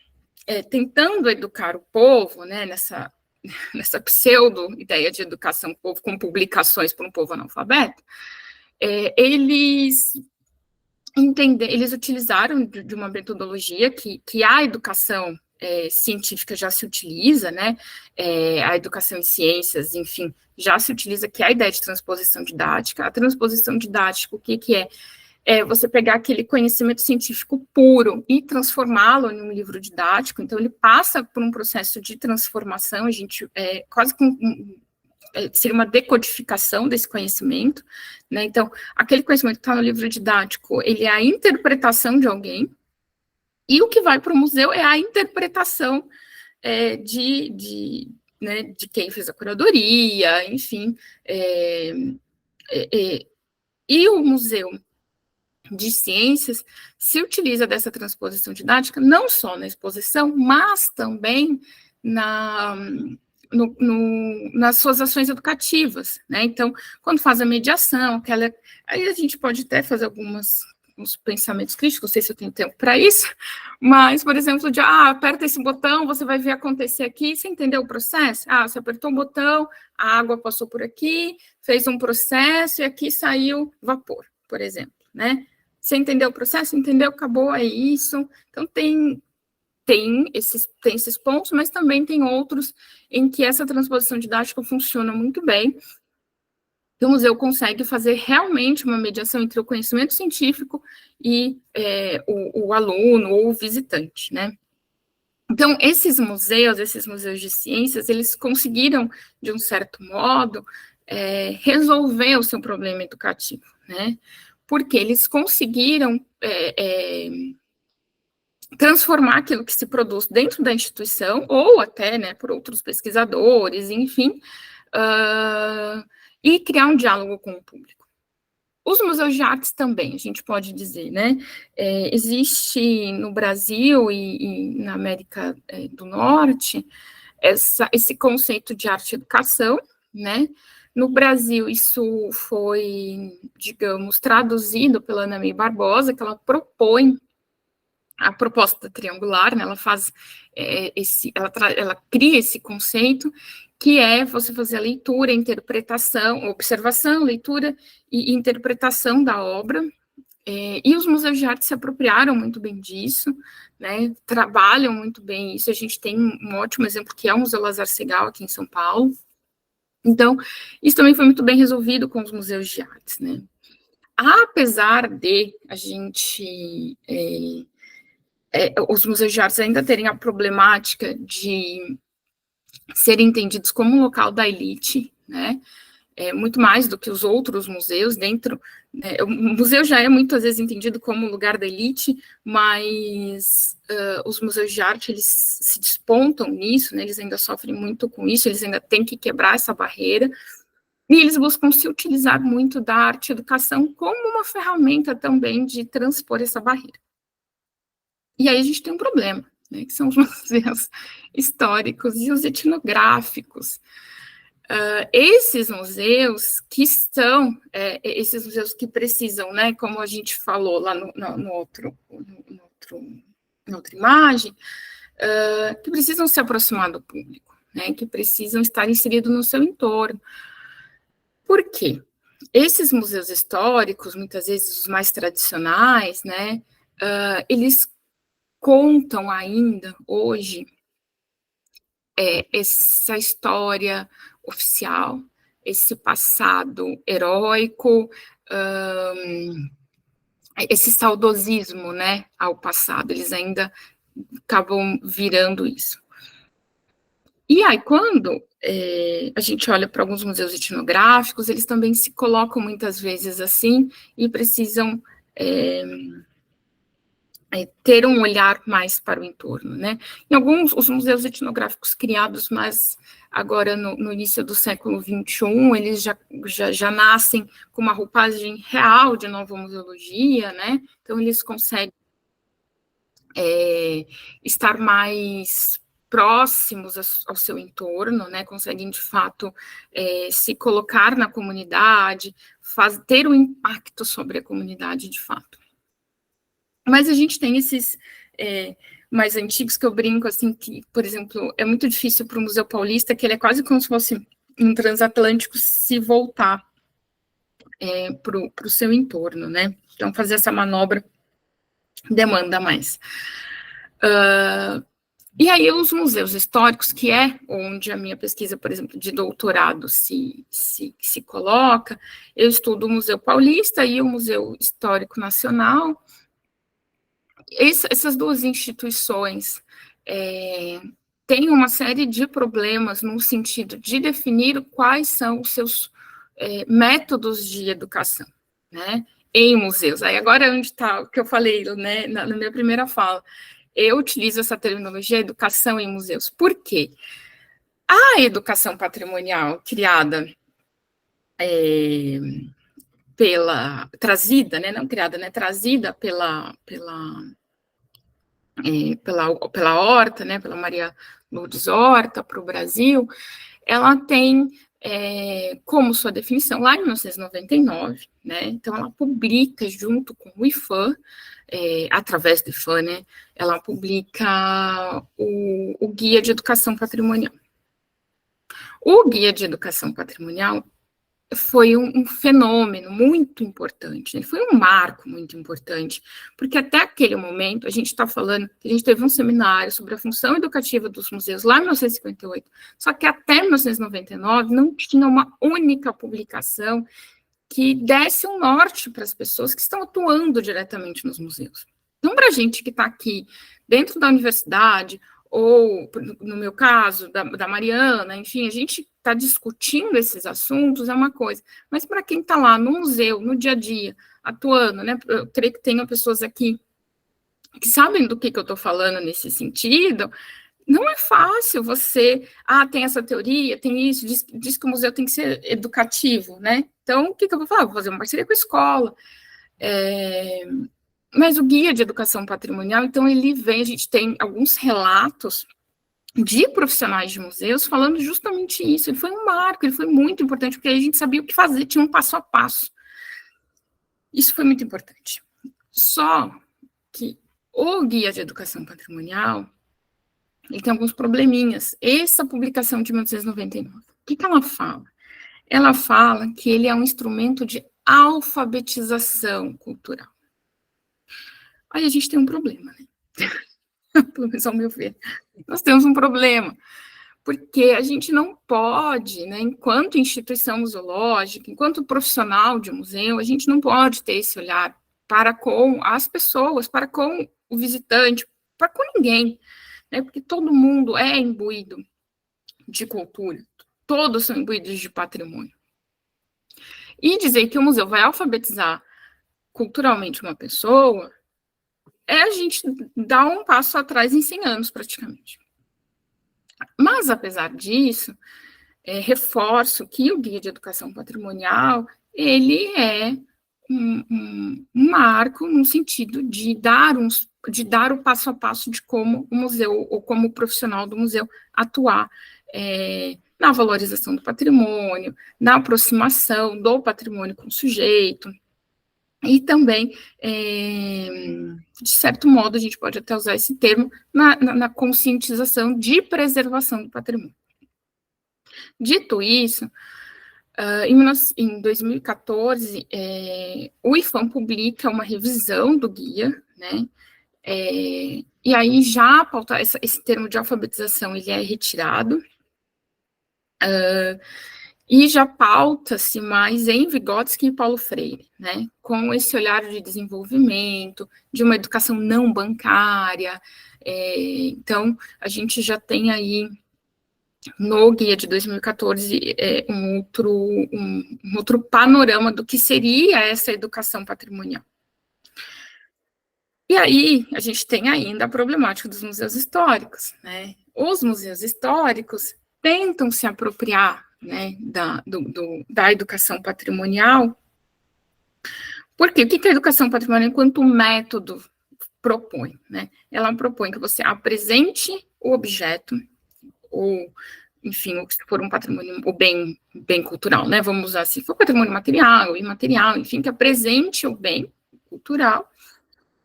tentando educar o povo, né, nessa pseudo-ideia de educação do povo, com publicações para um povo analfabeto, eles utilizaram de uma metodologia que a educação científica já se utiliza, né, a educação em ciências, enfim, já se utiliza, que é a ideia de transposição didática. A transposição didática, o que é? É você pegar aquele conhecimento científico puro e transformá-lo em um livro didático. Então, ele passa por um processo de transformação, a gente quase seria uma decodificação desse conhecimento, né? Então, aquele conhecimento que está no livro didático, ele é a interpretação de alguém, e o que vai para o museu é a interpretação de quem fez a curadoria, enfim. E o museu de ciências se utiliza dessa transposição didática, não só na exposição, mas também nas suas ações educativas, né? Então, quando faz a mediação, aí a gente pode até fazer uns pensamentos críticos, não sei se eu tenho tempo para isso, mas, por exemplo, aperta esse botão, você vai ver acontecer aqui, você entendeu o processo? Você apertou o botão, a água passou por aqui, fez um processo e aqui saiu vapor, por exemplo, né? Você entendeu o processo? Entendeu? Acabou, é isso. Então, tem esses pontos, mas também tem outros em que essa transposição didática funciona muito bem. O museu consegue fazer realmente uma mediação entre o conhecimento científico e o aluno ou o visitante, né? Então, esses museus de ciências, eles conseguiram, de um certo modo, resolver o seu problema educativo, né? Porque eles conseguiram transformar aquilo que se produz dentro da instituição, ou até, né, por outros pesquisadores, enfim, e criar um diálogo com o público. Os museus de artes também, a gente pode dizer, né? Existe no Brasil e na América do Norte esse conceito de arte e educação, né? No Brasil, isso foi, digamos, traduzido pela Ana May Barbosa, que ela propõe a proposta triangular, né? Ela faz ela cria esse conceito, que é você fazer a leitura, interpretação, observação, leitura e interpretação da obra. E os museus de arte se apropriaram muito bem disso, né? Trabalham muito bem isso. A gente tem um ótimo exemplo, que é o Museu Lazar Segal, aqui em São Paulo. Então, isso também foi muito bem resolvido com os museus de artes, né? Apesar de a gente... os museus de artes ainda terem a problemática de serem entendidos como um local da elite, né? Muito mais do que os outros museus dentro. O museu já é muitas vezes entendido como um lugar da elite, mas os museus de arte, eles se despontam nisso, né? Eles ainda sofrem muito com isso, eles ainda têm que quebrar essa barreira, e eles buscam se utilizar muito da arte e educação como uma ferramenta também de transpor essa barreira. E aí a gente tem um problema, né, que são os museus históricos e os etnográficos. Esses museus que estão, esses museus que precisam, né, como a gente falou lá na outra imagem, que precisam se aproximar do público, né, que precisam estar inseridos no seu entorno. Por quê? Esses museus históricos, muitas vezes os mais tradicionais, né, eles contam ainda hoje essa história oficial, esse passado heróico, esse saudosismo, né, ao passado, eles ainda acabam virando isso. E aí, quando a gente olha para alguns museus etnográficos, eles também se colocam muitas vezes assim e precisam ter um olhar mais para o entorno, né? Em alguns, os museus etnográficos criados, mas agora no início do século XXI, eles já nascem com uma roupagem real de nova museologia, né? Então, eles conseguem estar mais próximos ao seu entorno, né? Conseguem, de fato, se colocar na comunidade, ter um impacto sobre a comunidade, de fato. Mas a gente tem esses mais antigos que eu brinco, assim, que, por exemplo, é muito difícil para o Museu Paulista, que ele é quase como se fosse um transatlântico, se voltar para o seu entorno, né? Então, fazer essa manobra demanda mais. E aí, os museus históricos, que é onde a minha pesquisa, por exemplo, de doutorado se coloca, eu estudo o Museu Paulista e o Museu Histórico Nacional. Essas duas instituições têm uma série de problemas no sentido de definir quais são os seus métodos de educação, né, em museus. Aí agora é onde está o que eu falei, né, na minha primeira fala. Eu utilizo essa terminologia educação em museus. Por quê? A educação patrimonial criada trazida, né, não criada, né, trazida pela Horta, né, pela Maria Lourdes Horta para o Brasil, ela tem como sua definição, lá em 1999, né, então ela publica junto com o IFAM, através do IFAM, né, ela publica o Guia de Educação Patrimonial. O Guia de Educação Patrimonial foi um fenômeno muito importante, ele foi um marco muito importante, porque até aquele momento, a gente está falando, que a gente teve um seminário sobre a função educativa dos museus lá em 1958, só que até 1999 não tinha uma única publicação que desse um norte para as pessoas que estão atuando diretamente nos museus. Então, para a gente que está aqui dentro da universidade, ou, no meu caso, da Mariana, enfim, a gente está discutindo esses assuntos, é uma coisa, mas para quem está lá no museu, no dia a dia, atuando, né, eu creio que tenham pessoas aqui que sabem do que eu estou falando nesse sentido, não é fácil você, tem essa teoria, tem isso, diz que o museu tem que ser educativo, né? Então, o que eu vou falar? Vou fazer uma parceria com a escola. Mas o guia de educação patrimonial, então, ele vem, a gente tem alguns relatos de profissionais de museus falando justamente isso. Ele foi um marco, ele foi muito importante, porque aí a gente sabia o que fazer, tinha um passo a passo. Isso foi muito importante. Só que o guia de educação patrimonial, ele tem alguns probleminhas. Essa publicação de 1999, o que ela fala? Ela fala que ele é um instrumento de alfabetização cultural. Aí a gente tem um problema, né? Pelo menos ao meu ver. Nós temos um problema, porque a gente não pode, né, enquanto instituição museológica, enquanto profissional de museu, a gente não pode ter esse olhar para com as pessoas, para com o visitante, para com ninguém, né, porque todo mundo é imbuído de cultura, todos são imbuídos de patrimônio. E dizer que o museu vai alfabetizar culturalmente uma pessoa é a gente dar um passo atrás em 100 anos, praticamente. Mas, apesar disso, reforço que o Guia de Educação Patrimonial, ele é um marco no sentido de dar o passo a passo de como o museu, ou como o profissional do museu, atuar na valorização do patrimônio, na aproximação do patrimônio com o sujeito, e também, de certo modo, a gente pode até usar esse termo, na conscientização de preservação do patrimônio. Dito isso, em 2014, o IPHAM publica uma revisão do guia, né, e aí já pautar esse termo de alfabetização, ele é retirado, e já pauta-se mais em Vygotsky e Paulo Freire, né, com esse olhar de desenvolvimento, de uma educação não bancária. Então, a gente já tem aí, no guia de 2014, um outro panorama do que seria essa educação patrimonial. E aí, a gente tem ainda a problemática dos museus históricos, né? Os museus históricos tentam se apropriar, né, da educação patrimonial, porque o que a educação patrimonial, enquanto método, propõe, né? Ela propõe que você apresente o objeto, ou, enfim, se for um patrimônio, o bem cultural, né? Vamos usar, se for patrimônio material, imaterial, enfim, que apresente o bem cultural.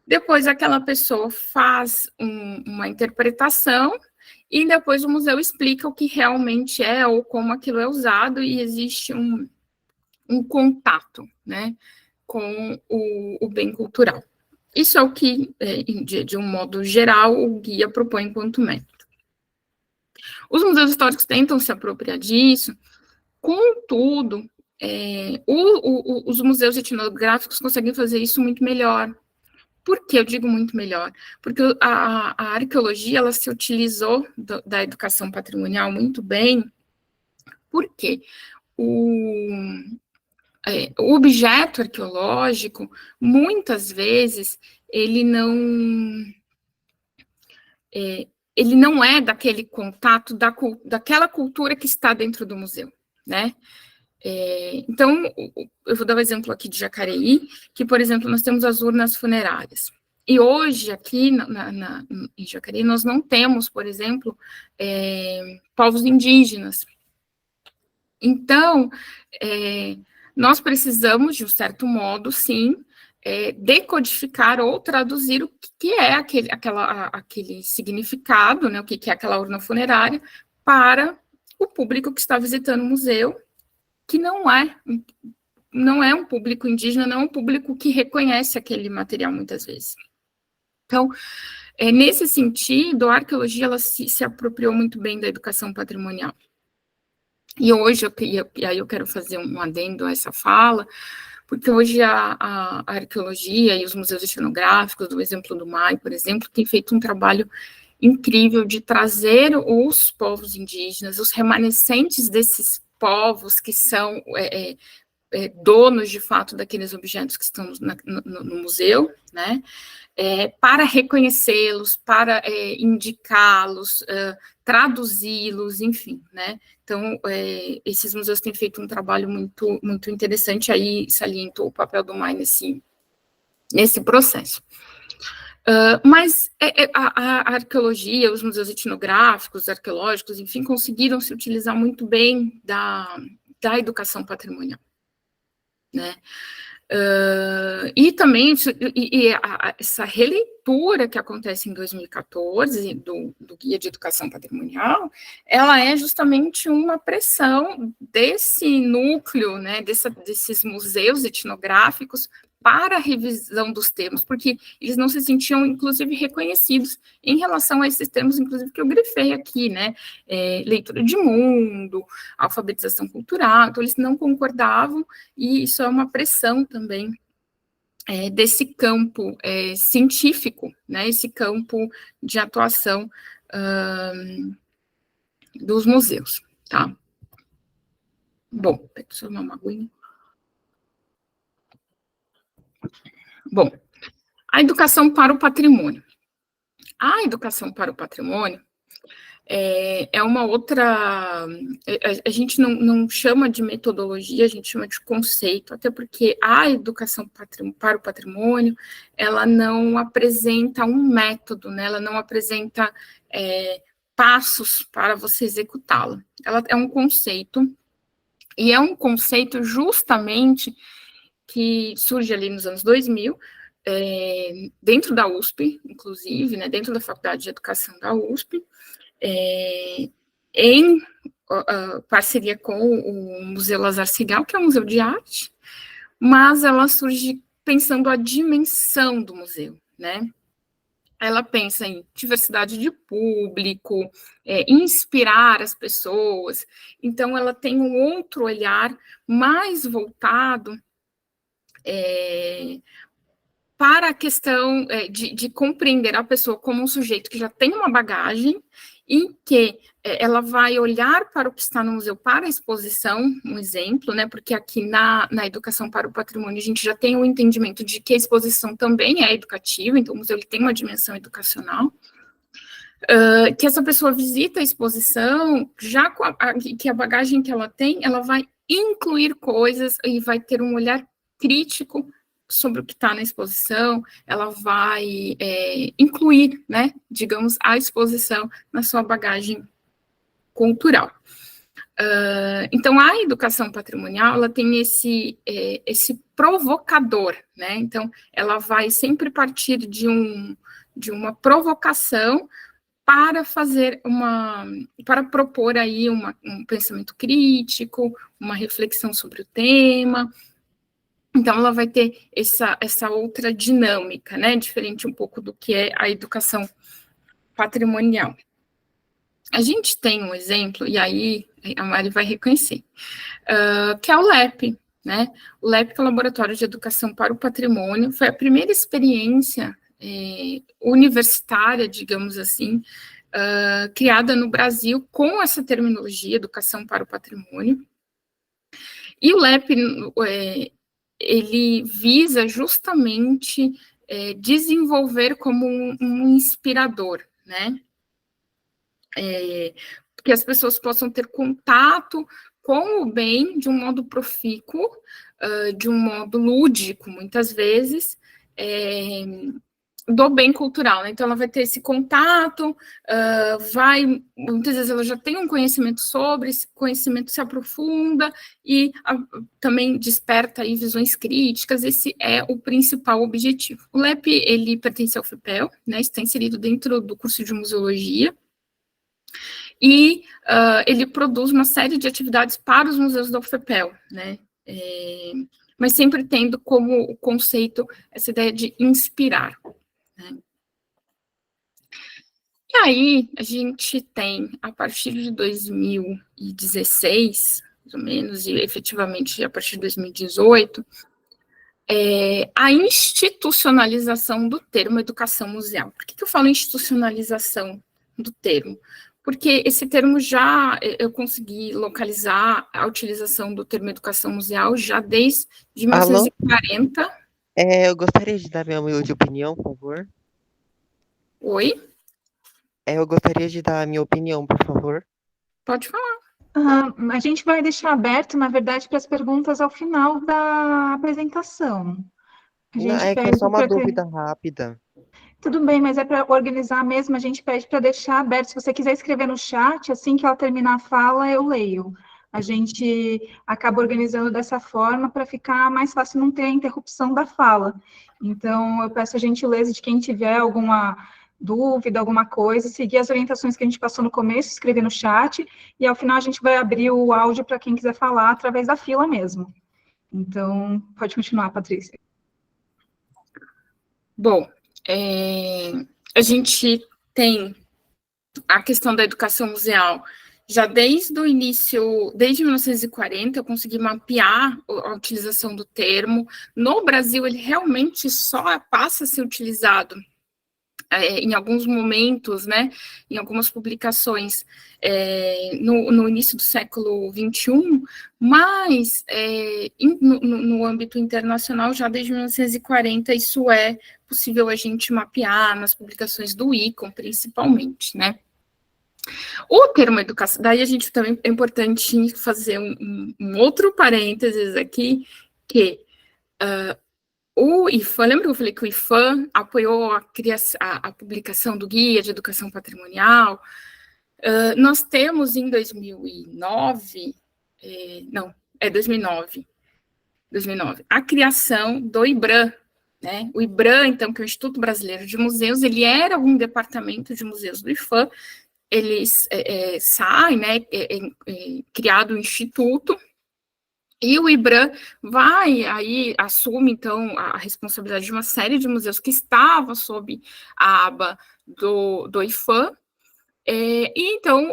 Depois aquela pessoa faz uma interpretação, e depois o museu explica o que realmente é, ou como aquilo é usado, e existe um contato, né, com o bem cultural. Isso é o que, de um modo geral, o guia propõe enquanto método. Os museus históricos tentam se apropriar disso, contudo, os museus etnográficos conseguem fazer isso muito melhor. Por que eu digo muito melhor? Porque a arqueologia, ela se utilizou da educação patrimonial muito bem, porque o objeto arqueológico, muitas vezes, ele não é daquele contato daquela cultura que está dentro do museu, né? Então, eu vou dar um exemplo aqui de Jacareí, que, por exemplo, nós temos as urnas funerárias. E hoje, aqui em Jacareí, nós não temos, por exemplo, povos indígenas. Então, nós precisamos, de um certo modo, sim, decodificar ou traduzir o que é aquele significado, né, o que é aquela urna funerária, para o público que está visitando o museu, que não é um público indígena, não é um público que reconhece aquele material muitas vezes. Então, nesse sentido, a arqueologia, ela se apropriou muito bem da educação patrimonial. E hoje, aí eu quero fazer um adendo a essa fala, porque hoje a arqueologia e os museus etnográficos, do exemplo do MAI, por exemplo, têm feito um trabalho incrível de trazer os povos indígenas, os remanescentes desses povos que são donos, de fato, daqueles objetos que estão no museu, né, para reconhecê-los, para indicá-los, traduzi-los, enfim, né. Então, esses museus têm feito um trabalho muito, muito interessante, aí saliento o papel do MAI nesse processo. Mas a arqueologia, os museus etnográficos, arqueológicos, enfim, conseguiram se utilizar muito bem da educação patrimonial, né? E também essa releitura que acontece em 2014 do Guia de Educação Patrimonial, ela é justamente uma pressão desse núcleo, né, desses museus etnográficos para a revisão dos termos, porque eles não se sentiam, inclusive, reconhecidos em relação a esses termos, inclusive, que eu grifei aqui, né, leitura de mundo, alfabetização cultural, então eles não concordavam, e isso é uma pressão também desse campo científico, né, esse campo de atuação dos museus, tá? Bom, deixa eu tomar uma aguinha. Bom, a educação para o patrimônio. A educação para o patrimônio é uma outra... A gente não chama de metodologia, a gente chama de conceito, até porque a educação para o patrimônio, ela não apresenta um método, né? Ela não apresenta passos para você executá-la. Ela é um conceito, e é um conceito justamente que surge ali nos anos 2000, dentro da USP, inclusive, né, dentro da Faculdade de Educação da USP, em parceria com o Museu Lazar Segal, que é um museu de arte, mas ela surge pensando a dimensão do museu, né? Ela pensa em diversidade de público, inspirar as pessoas, então ela tem um outro olhar mais voltado para a questão de compreender a pessoa como um sujeito que já tem uma bagagem, em que ela vai olhar para o que está no museu para a exposição, um exemplo, né, porque aqui na educação para o patrimônio a gente já tem o entendimento de que a exposição também é educativa, então o museu ele tem uma dimensão educacional, que essa pessoa visita a exposição, já com que a bagagem que ela tem, ela vai incluir coisas e vai ter um olhar crítico sobre o que está na exposição, ela vai incluir, né, digamos, a exposição na sua bagagem cultural. Então, a educação patrimonial, ela tem esse provocador, né, então, ela vai sempre partir de uma provocação para para propor aí um pensamento crítico, uma reflexão sobre o tema. Então, ela vai ter essa outra dinâmica, né, diferente um pouco do que é a educação patrimonial. A gente tem um exemplo, e aí a Mari vai reconhecer, que é o LEP, né? O LEP, que é o Laboratório de Educação para o Patrimônio, foi a primeira experiência universitária, digamos assim, criada no Brasil com essa terminologia, educação para o patrimônio. E o LEP, ele visa justamente desenvolver como um inspirador, né? Que as pessoas possam ter contato com o bem de um modo profícuo, de um modo lúdico, muitas vezes, do bem cultural, né? Então ela vai ter esse contato, muitas vezes ela já tem um conhecimento sobre, esse conhecimento se aprofunda e também desperta aí visões críticas, esse é o principal objetivo. O LEP, ele pertence ao FIPEL, né, está inserido dentro do curso de museologia, e ele produz uma série de atividades para os museus do FIPEL, né, mas sempre tendo como o conceito essa ideia de inspirar. E aí, a gente tem, a partir de 2016, mais ou menos, e efetivamente a partir de 2018, a institucionalização do termo educação museal. Por que eu falo institucionalização do termo? porque esse termo eu consegui localizar a utilização do termo educação museal já desde 1940. Alô? Eu gostaria de dar minha humilde opinião, por favor. Oi? Eu gostaria de dar a minha opinião, por favor. Pode falar. A gente vai deixar aberto, na verdade, para as perguntas ao final da apresentação. Não, é que é só uma dúvida rápida. Tudo bem, mas é para organizar mesmo, a gente pede para deixar aberto. Se você quiser escrever no chat, assim que ela terminar a fala, eu leio. A gente acaba organizando dessa forma para ficar mais fácil não ter a interrupção da fala. Então, eu peço a gentileza de quem tiver alguma dúvida, alguma coisa, seguir as orientações que a gente passou no começo, escrever no chat, e ao final a gente vai abrir o áudio para quem quiser falar através da fila mesmo. Então, pode continuar, Patrícia. Bom, a gente tem a questão da educação museal já desde o início, desde 1940, eu consegui mapear a utilização do termo. No Brasil, ele realmente só passa a ser utilizado em alguns momentos, né, em algumas publicações no início do século XXI, mas no âmbito internacional, já desde 1940, isso é possível a gente mapear nas publicações do ICOM, principalmente, né. O termo educação, daí a gente também é importante fazer um outro parênteses aqui, que o IFAM, lembra que eu falei que o IFAM apoiou a publicação do Guia de Educação Patrimonial? Nós temos em 2009, 2009, a criação do IBRAM, né? O IBRAM, então, que é o Instituto Brasileiro de Museus, ele era um departamento de museus do IFAM, eles saem, né, criado o Instituto, e o IBRAM assume, então, a responsabilidade de uma série de museus que estavam sob a aba do IFAM, e então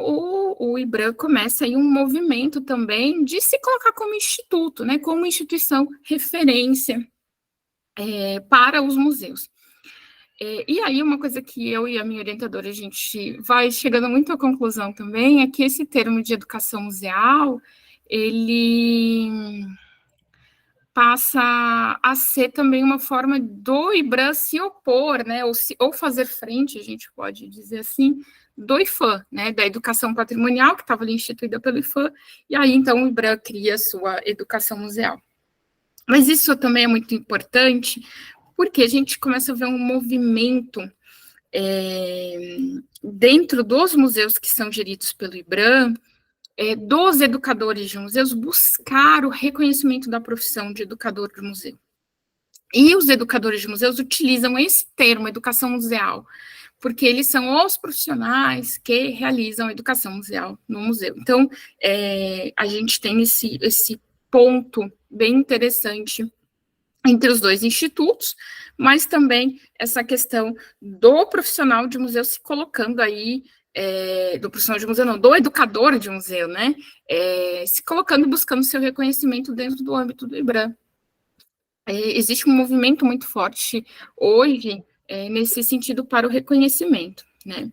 o IBRAM começa aí um movimento também de se colocar como instituto, né, como instituição referência para os museus. E aí, uma coisa que eu e a minha orientadora, a gente vai chegando muito à conclusão também, é que esse termo de educação museal, ele passa a ser também uma forma do IBRAM se opor, né, ou fazer frente, a gente pode dizer assim, do IFAM, né, da educação patrimonial, que estava ali instituída pelo IFAM, e aí, então, o IBRAM cria a sua educação museal. Mas isso também é muito importante, porque a gente começa a ver um movimento dentro dos museus que são geridos pelo IBRAM, dos educadores de museus buscar o reconhecimento da profissão de educador de museu. E os educadores de museus utilizam esse termo, educação museal, porque eles são os profissionais que realizam a educação museal no museu. Então, a gente tem esse ponto bem interessante entre os dois institutos, mas também essa questão do profissional de museu se colocando aí, do profissional de museu não, do educador de museu, né, se colocando e buscando seu reconhecimento dentro do âmbito do IBRAM. Existe um movimento muito forte hoje nesse sentido para o reconhecimento, né.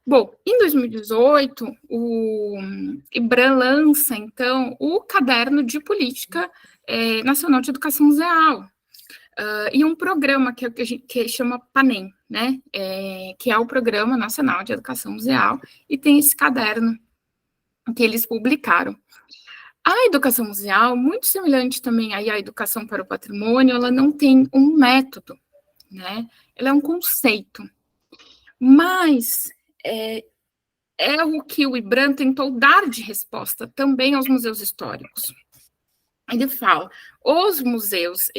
Bom, em 2018, o IBRAM lança, então, o Caderno de Política Nacional de Educação Museal, e um programa que chama PANEM, né, que é o Programa Nacional de Educação Museal, e tem esse caderno que eles publicaram. A educação museal, muito semelhante também aí à educação para o patrimônio, ela não tem um método, né, ela é um conceito, mas é o que o IBRAM tentou dar de resposta também aos museus históricos. Ele fala, os museus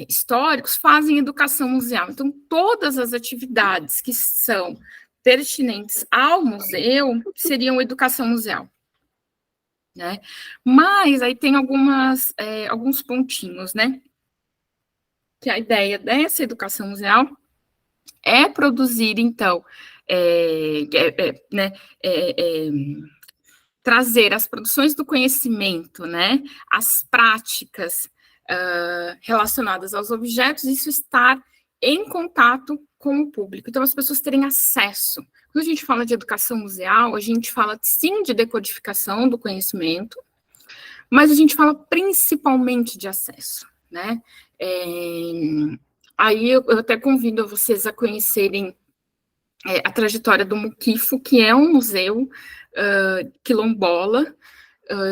históricos fazem educação museal, então todas as atividades que são pertinentes ao museu seriam educação museal, né? Mas aí tem alguns pontinhos, né? Que a ideia dessa educação museal é produzir, então, trazer as produções do conhecimento, né, as práticas relacionadas aos objetos, isso estar em contato com o público. Então, as pessoas terem acesso. Quando a gente fala de educação museal, a gente fala, sim, de decodificação do conhecimento, mas a gente fala principalmente de acesso, né? Aí eu até convido vocês a conhecerem a trajetória do Muquifo, que é um museu quilombola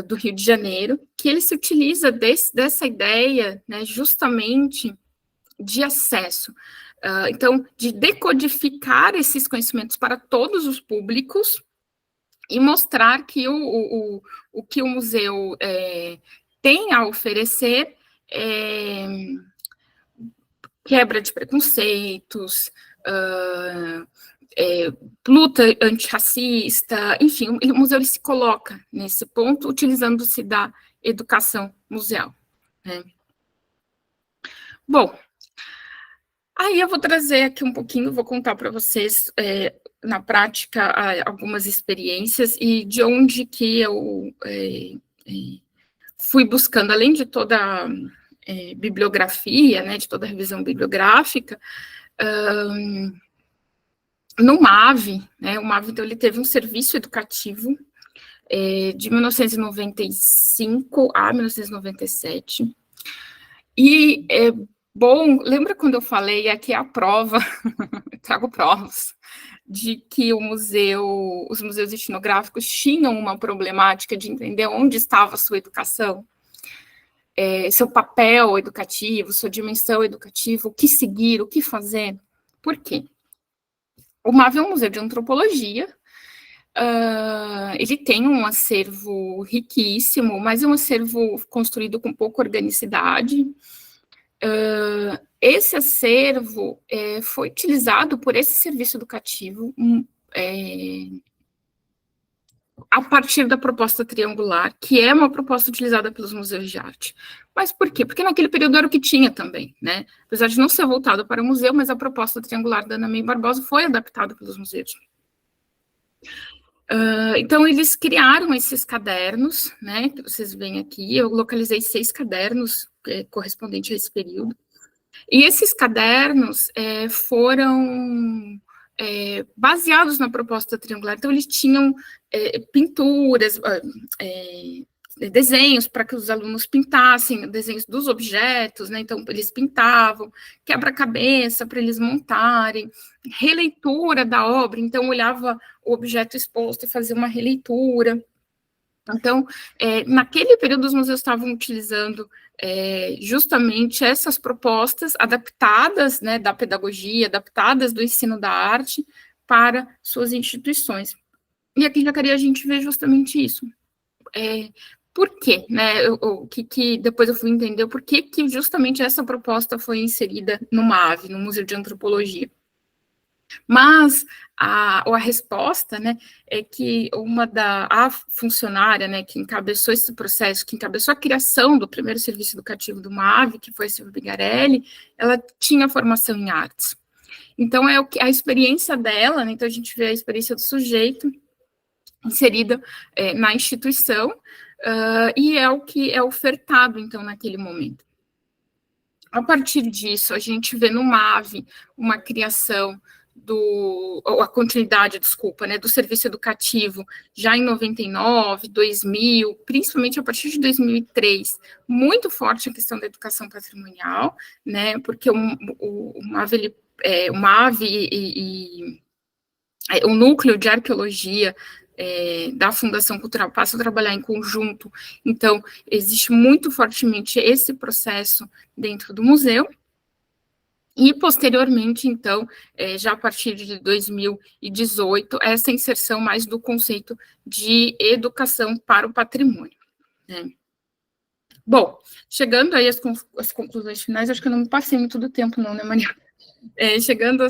do Rio de Janeiro, que ele se utiliza dessa ideia, né, justamente de acesso. Então, de decodificar esses conhecimentos para todos os públicos e mostrar que o que o museu tem a oferecer quebra de preconceitos, luta antirracista, enfim, o museu ele se coloca nesse ponto, utilizando-se da educação museal, né? Bom, aí eu vou trazer aqui um pouquinho, vou contar para vocês, na prática, algumas experiências e de onde que eu fui buscando, além de toda a bibliografia, né, de toda a revisão bibliográfica, no MAV, né, o MAV, então, ele teve um serviço educativo de 1995 a 1997, e bom, lembra quando eu falei aqui a prova, eu trago provas, de que os museus etnográficos tinham uma problemática de entender onde estava a sua educação, seu papel educativo, sua dimensão educativa, o que seguir, o que fazer. Por quê? O MAV é um museu de antropologia, ele tem um acervo riquíssimo, mas é um acervo construído com pouca organicidade. Esse acervo foi utilizado por esse serviço educativo a partir da proposta triangular, que é uma proposta utilizada pelos museus de arte. Mas por quê? Porque naquele período era o que tinha também, né? Apesar de não ser voltado para o museu, mas a proposta triangular da Ana May Barbosa foi adaptada pelos museus. Então, eles criaram esses cadernos, né, que vocês veem aqui. Eu localizei 6 cadernos correspondentes a esse período. E esses cadernos foram baseados na proposta triangular. Então, eles tinham pinturas, desenhos para que os alunos pintassem, desenhos dos objetos, né? Então, eles pintavam, quebra-cabeça para eles montarem, releitura da obra, então, olhava o objeto exposto e fazia uma releitura. Então, naquele período, os museus estavam utilizando justamente essas propostas adaptadas, né, da pedagogia, adaptadas do ensino da arte para suas instituições. E aqui em Jacareí a gente vê justamente isso. Por quê? Né, que depois eu fui entender por que justamente essa proposta foi inserida no MAV, no Museu de Antropologia. Mas a resposta, né, é que a funcionária, né, que encabeçou esse processo, que encabeçou a criação do primeiro serviço educativo do MAV, que foi a Silvia Bigarelli, ela tinha formação em artes. Então, a experiência dela, né, então a gente vê a experiência do sujeito inserida na instituição, e é o que é ofertado, então, naquele momento. A partir disso, a gente vê no MAV uma criação a continuidade, né, do serviço educativo, já em 99, 2000, principalmente a partir de 2003, muito forte a questão da educação patrimonial, né, porque o MAV e o núcleo de arqueologia da Fundação Cultural passa a trabalhar em conjunto, então existe muito fortemente esse processo dentro do museu. E, posteriormente, então, já a partir de 2018, essa inserção mais do conceito de educação para o patrimônio, né? Bom, chegando aí às conclusões finais, acho que eu não me passei muito do tempo não, né, Maria? Chegando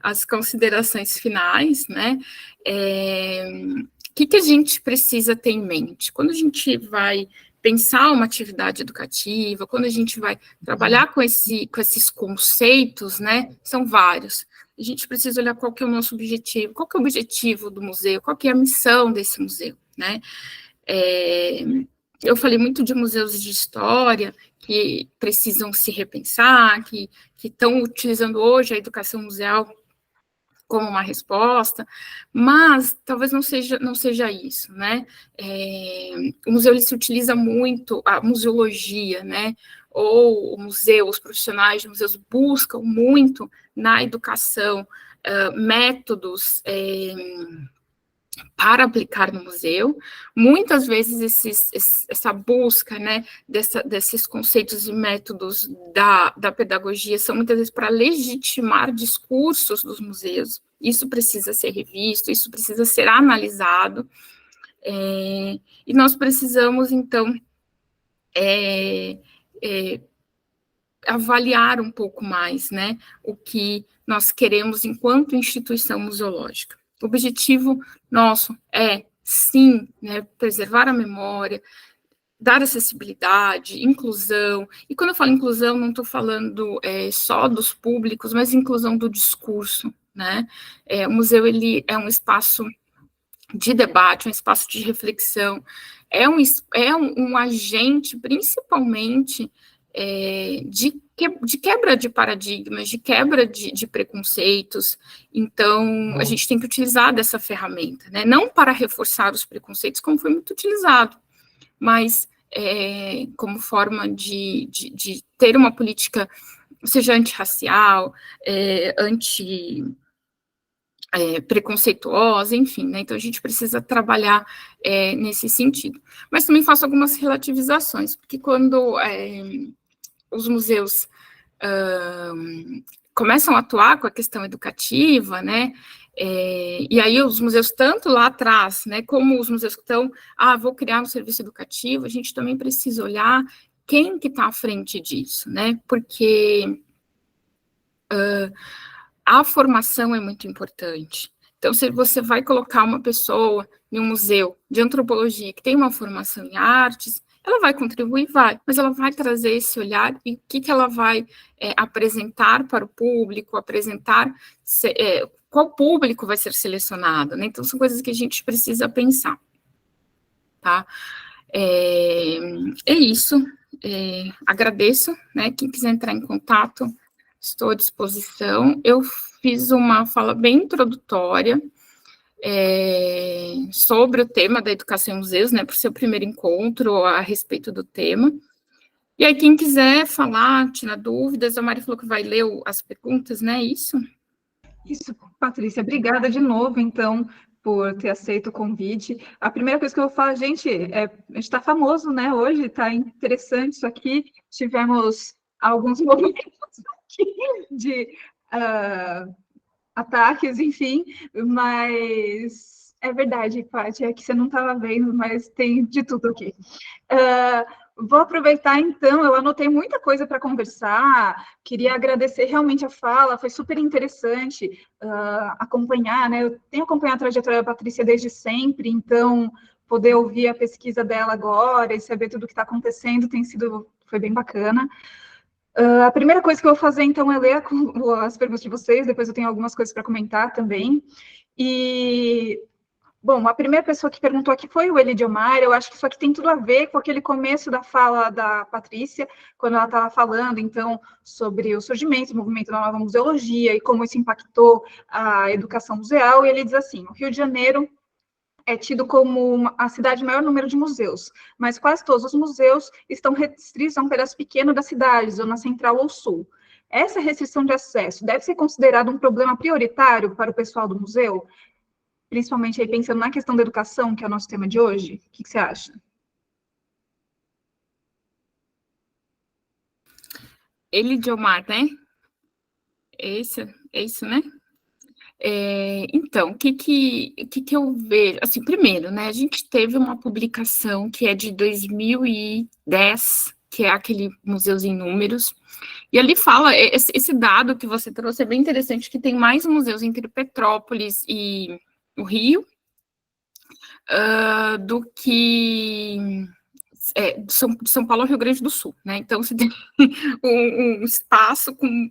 às considerações finais, né, o que a gente precisa ter em mente? Quando a gente vai pensar uma atividade educativa, quando a gente vai trabalhar com esses conceitos, né, são vários. A gente precisa olhar qual que é o nosso objetivo, qual que é o objetivo do museu, qual que é a missão desse museu, né? Eu falei muito de museus de história, que precisam se repensar, que estão utilizando hoje a educação museal como uma resposta, mas talvez não seja isso, né? O museu ele se utiliza muito, a museologia, né? Ou o museu, os profissionais de museus buscam muito na educação métodos para aplicar no museu. Muitas vezes essa busca, né, desses conceitos e métodos da pedagogia são muitas vezes para legitimar discursos dos museus. Isso precisa ser revisto, isso precisa ser analisado, e nós precisamos, então, avaliar um pouco mais, né, o que nós queremos enquanto instituição museológica. O objetivo nosso é, sim, né, preservar a memória, dar acessibilidade, inclusão, e quando eu falo inclusão, não estou falando só dos públicos, mas inclusão do discurso, né? O museu, ele é um espaço de debate, um espaço de reflexão, é um agente, principalmente, de quebra de paradigmas, de quebra de preconceitos. Então, a gente tem que utilizar dessa ferramenta, né? Não para reforçar os preconceitos, como foi muito utilizado, mas como forma de ter uma política, seja antirracial, preconceituosa, enfim, né? Então a gente precisa trabalhar nesse sentido. Mas também faço algumas relativizações, porque quando os museus começam a atuar com a questão educativa, né? E aí os museus, tanto lá atrás, né, como os museus que estão, vou criar um serviço educativo, a gente também precisa olhar quem que está à frente disso, né? Porque a formação é muito importante. Então, se você vai colocar uma pessoa em um museu de antropologia que tem uma formação em artes, ela vai contribuir, mas ela vai trazer esse olhar e o que ela vai apresentar para o público, qual público vai ser selecionado, né? Então, são coisas que a gente precisa pensar, tá? É isso. Agradeço, né? Quem quiser entrar em contato, estou à disposição. Eu fiz uma fala bem introdutória sobre o tema da educação em museus, né, por ser o primeiro encontro a respeito do tema. E aí, quem quiser falar, tirar dúvidas, a Mari falou que vai ler as perguntas, né, isso? Isso, Patrícia, obrigada de novo, então, por ter aceito o convite. A primeira coisa que eu vou falar, gente, a gente está famoso, né, hoje, está interessante isso aqui, tivemos alguns momentos aqui de ataques, enfim, mas é verdade, Paty, é que você não estava vendo, mas tem de tudo aqui. Vou aproveitar, então, eu anotei muita coisa para conversar, queria agradecer realmente a fala, foi super interessante acompanhar, né, eu tenho acompanhado a trajetória da Patrícia desde sempre, então, poder ouvir a pesquisa dela agora e saber tudo o que está acontecendo foi bem bacana. A primeira coisa que eu vou fazer, então, é ler as perguntas de vocês, depois eu tenho algumas coisas para comentar também. E, bom, a primeira pessoa que perguntou aqui foi o Elidiomar, eu acho que isso aqui tem tudo a ver com aquele começo da fala da Patrícia, quando ela estava falando, então, sobre o surgimento do movimento da nova museologia e como isso impactou a educação museal, e ele diz assim, o Rio de Janeiro é tido como a cidade de maior número de museus, mas quase todos os museus estão restritos a um pedaço pequeno da cidade, zona central ou sul. Essa restrição de acesso deve ser considerada um problema prioritário para o pessoal do museu? Principalmente aí pensando na questão da educação, que é o nosso tema de hoje? O que você acha? Elidiomar, né? É isso, né? Então, o que eu vejo? Assim, primeiro, né, a gente teve uma publicação que é de 2010, que é aquele Museus em Números, e ali fala, esse dado que você trouxe é bem interessante, que tem mais museus entre Petrópolis e o Rio, do que de São Paulo ao Rio Grande do Sul, né? Então, você tem um espaço com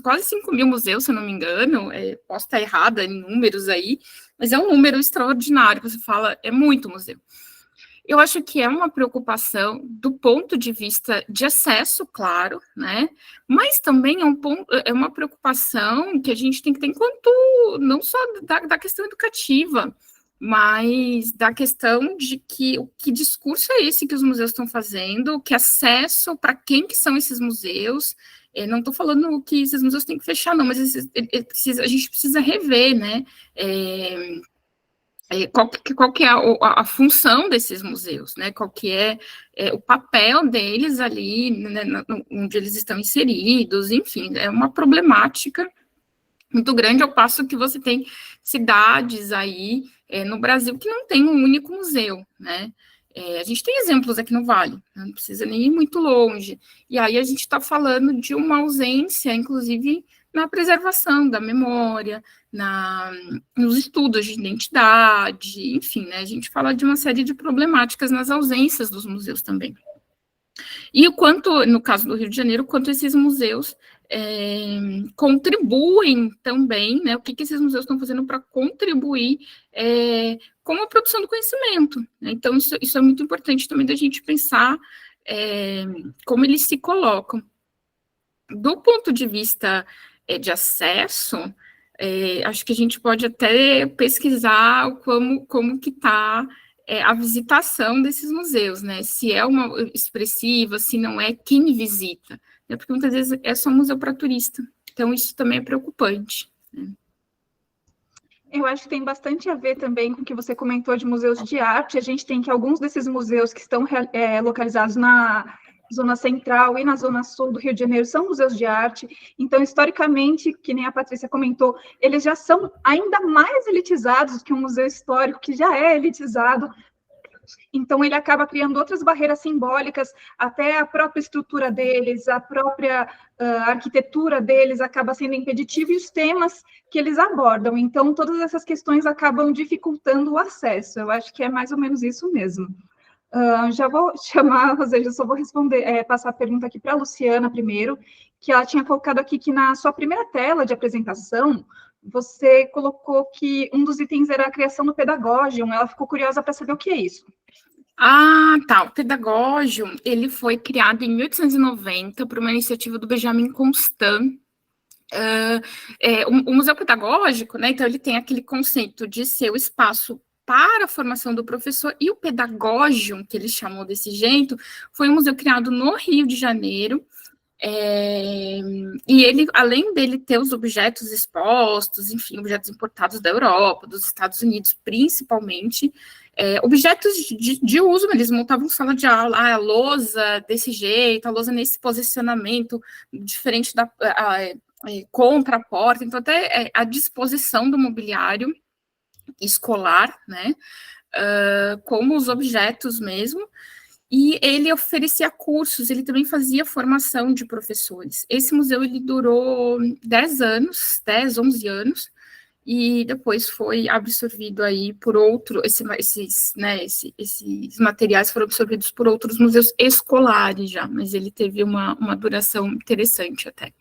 quase 5.000 museus, se eu não me engano, posso estar errada em números aí, mas é um número extraordinário, você fala, é muito museu. Eu acho que é uma preocupação do ponto de vista de acesso, claro, né? Mas também é uma preocupação que a gente tem que ter enquanto, não só da questão educativa, mas da questão de que discurso é esse que os museus estão fazendo, que acesso, para quem que são esses museus. Não estou falando que esses museus têm que fechar, não, mas a gente precisa rever, né? Qual que é a função desses museus, né? Qual que é o papel deles ali, né, onde eles estão inseridos, enfim, é uma problemática muito grande, ao passo que você tem cidades aí no Brasil que não tem um único museu, né? A gente tem exemplos aqui no Vale, não precisa nem ir muito longe, e aí a gente está falando de uma ausência, inclusive, na preservação da memória, nos estudos de identidade, enfim, né, a gente fala de uma série de problemáticas nas ausências dos museus também. E o quanto, no caso do Rio de Janeiro, quanto esses museus contribuem também, né, o que esses museus estão fazendo para contribuir com a produção do conhecimento. Né? Então, isso é muito importante também da gente pensar como eles se colocam. Do ponto de vista de acesso, acho que a gente pode até pesquisar como que está a visitação desses museus, né? Se é uma expressiva, se não é, quem visita. Né? Porque muitas vezes é só um museu para turista. Então, isso também é preocupante. Né? Eu acho que tem bastante a ver também com o que você comentou de museus de arte. A gente tem que alguns desses museus que estão localizados na Zona Central e na Zona Sul do Rio de Janeiro são museus de arte. Então, historicamente, que nem a Patrícia comentou, eles já são ainda mais elitizados que um museu histórico, que já é elitizado. Então, ele acaba criando outras barreiras simbólicas, até a própria estrutura deles, a própria arquitetura deles acaba sendo impeditiva, e os temas que eles abordam. Então, todas essas questões acabam dificultando o acesso. Eu acho que é mais ou menos isso mesmo. Já vou chamar, Rosângela, só vou responder, passar a pergunta aqui para a Luciana primeiro, que ela tinha colocado aqui que na sua primeira tela de apresentação, você colocou que um dos itens era a criação do Pedagogium. Ela ficou curiosa para saber o que é isso. Ah, tá. O Pedagogium, ele foi criado em 1890 por uma iniciativa do Benjamin Constant. O Museu Pedagógico, né, então ele tem aquele conceito de ser o espaço para a formação do professor, e o Pedagogium, que ele chamou desse jeito, foi um museu criado no Rio de Janeiro, e ele, além dele ter os objetos expostos, enfim, objetos importados da Europa, dos Estados Unidos, principalmente, objetos de uso, eles montavam sala de aula, a lousa desse jeito, a lousa nesse posicionamento, diferente contra a porta, então até a disposição do mobiliário escolar, né, como os objetos mesmo. E ele oferecia cursos, ele também fazia formação de professores. Esse museu, ele durou 10 anos, 10, 11 anos, e depois foi absorvido aí por esses materiais foram absorvidos por outros museus escolares já, mas ele teve uma duração interessante até.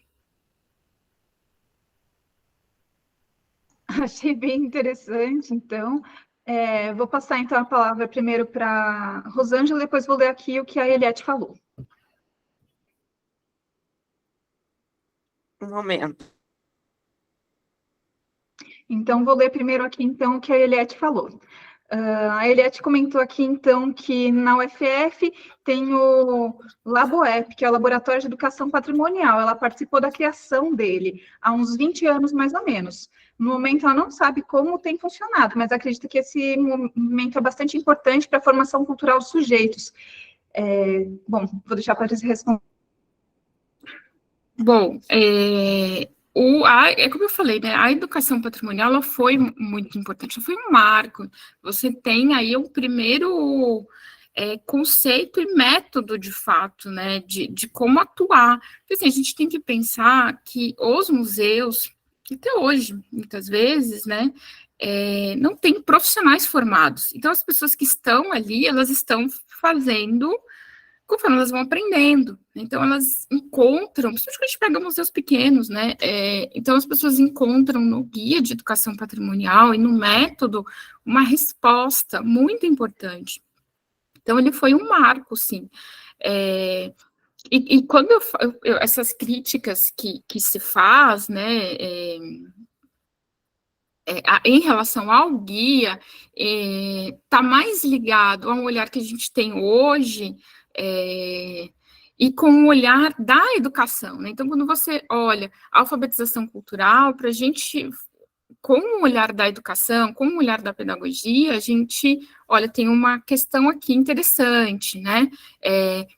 Achei bem interessante, então. Vou passar, então, a palavra primeiro para a Rosângela, depois vou ler aqui o que a Eliette falou. Um momento. Então, vou ler primeiro aqui, então, o que a Eliette falou. A Eliette comentou aqui, então, que na UFF tem o LaboEP, que é o Laboratório de Educação Patrimonial. Ela participou da criação dele há uns 20 anos, mais ou menos. No momento, ela não sabe como tem funcionado, mas acredita que esse momento é bastante importante para a formação cultural dos sujeitos. Bom, vou deixar para você responder. Bom, como eu falei, né, a educação patrimonial ela foi muito importante, foi um marco. Você tem aí o primeiro conceito e método, de fato, né, de como atuar. Porque, assim, a gente tem que pensar que os museus, até hoje, muitas vezes, né, não tem profissionais formados. Então, as pessoas que estão ali, elas estão fazendo conforme elas vão aprendendo. Então, elas encontram, principalmente quando a gente pega museus pequenos, né? Então, as pessoas encontram no guia de educação patrimonial e no método uma resposta muito importante. Então, ele foi um marco, sim. E quando essas críticas que se faz, né, em relação ao guia, está mais ligado a um olhar que a gente tem hoje, e com o olhar da educação, né? Então, quando você olha a alfabetização cultural, para a gente, com o olhar da educação, com o olhar da pedagogia, a gente, olha, tem uma questão aqui interessante, né?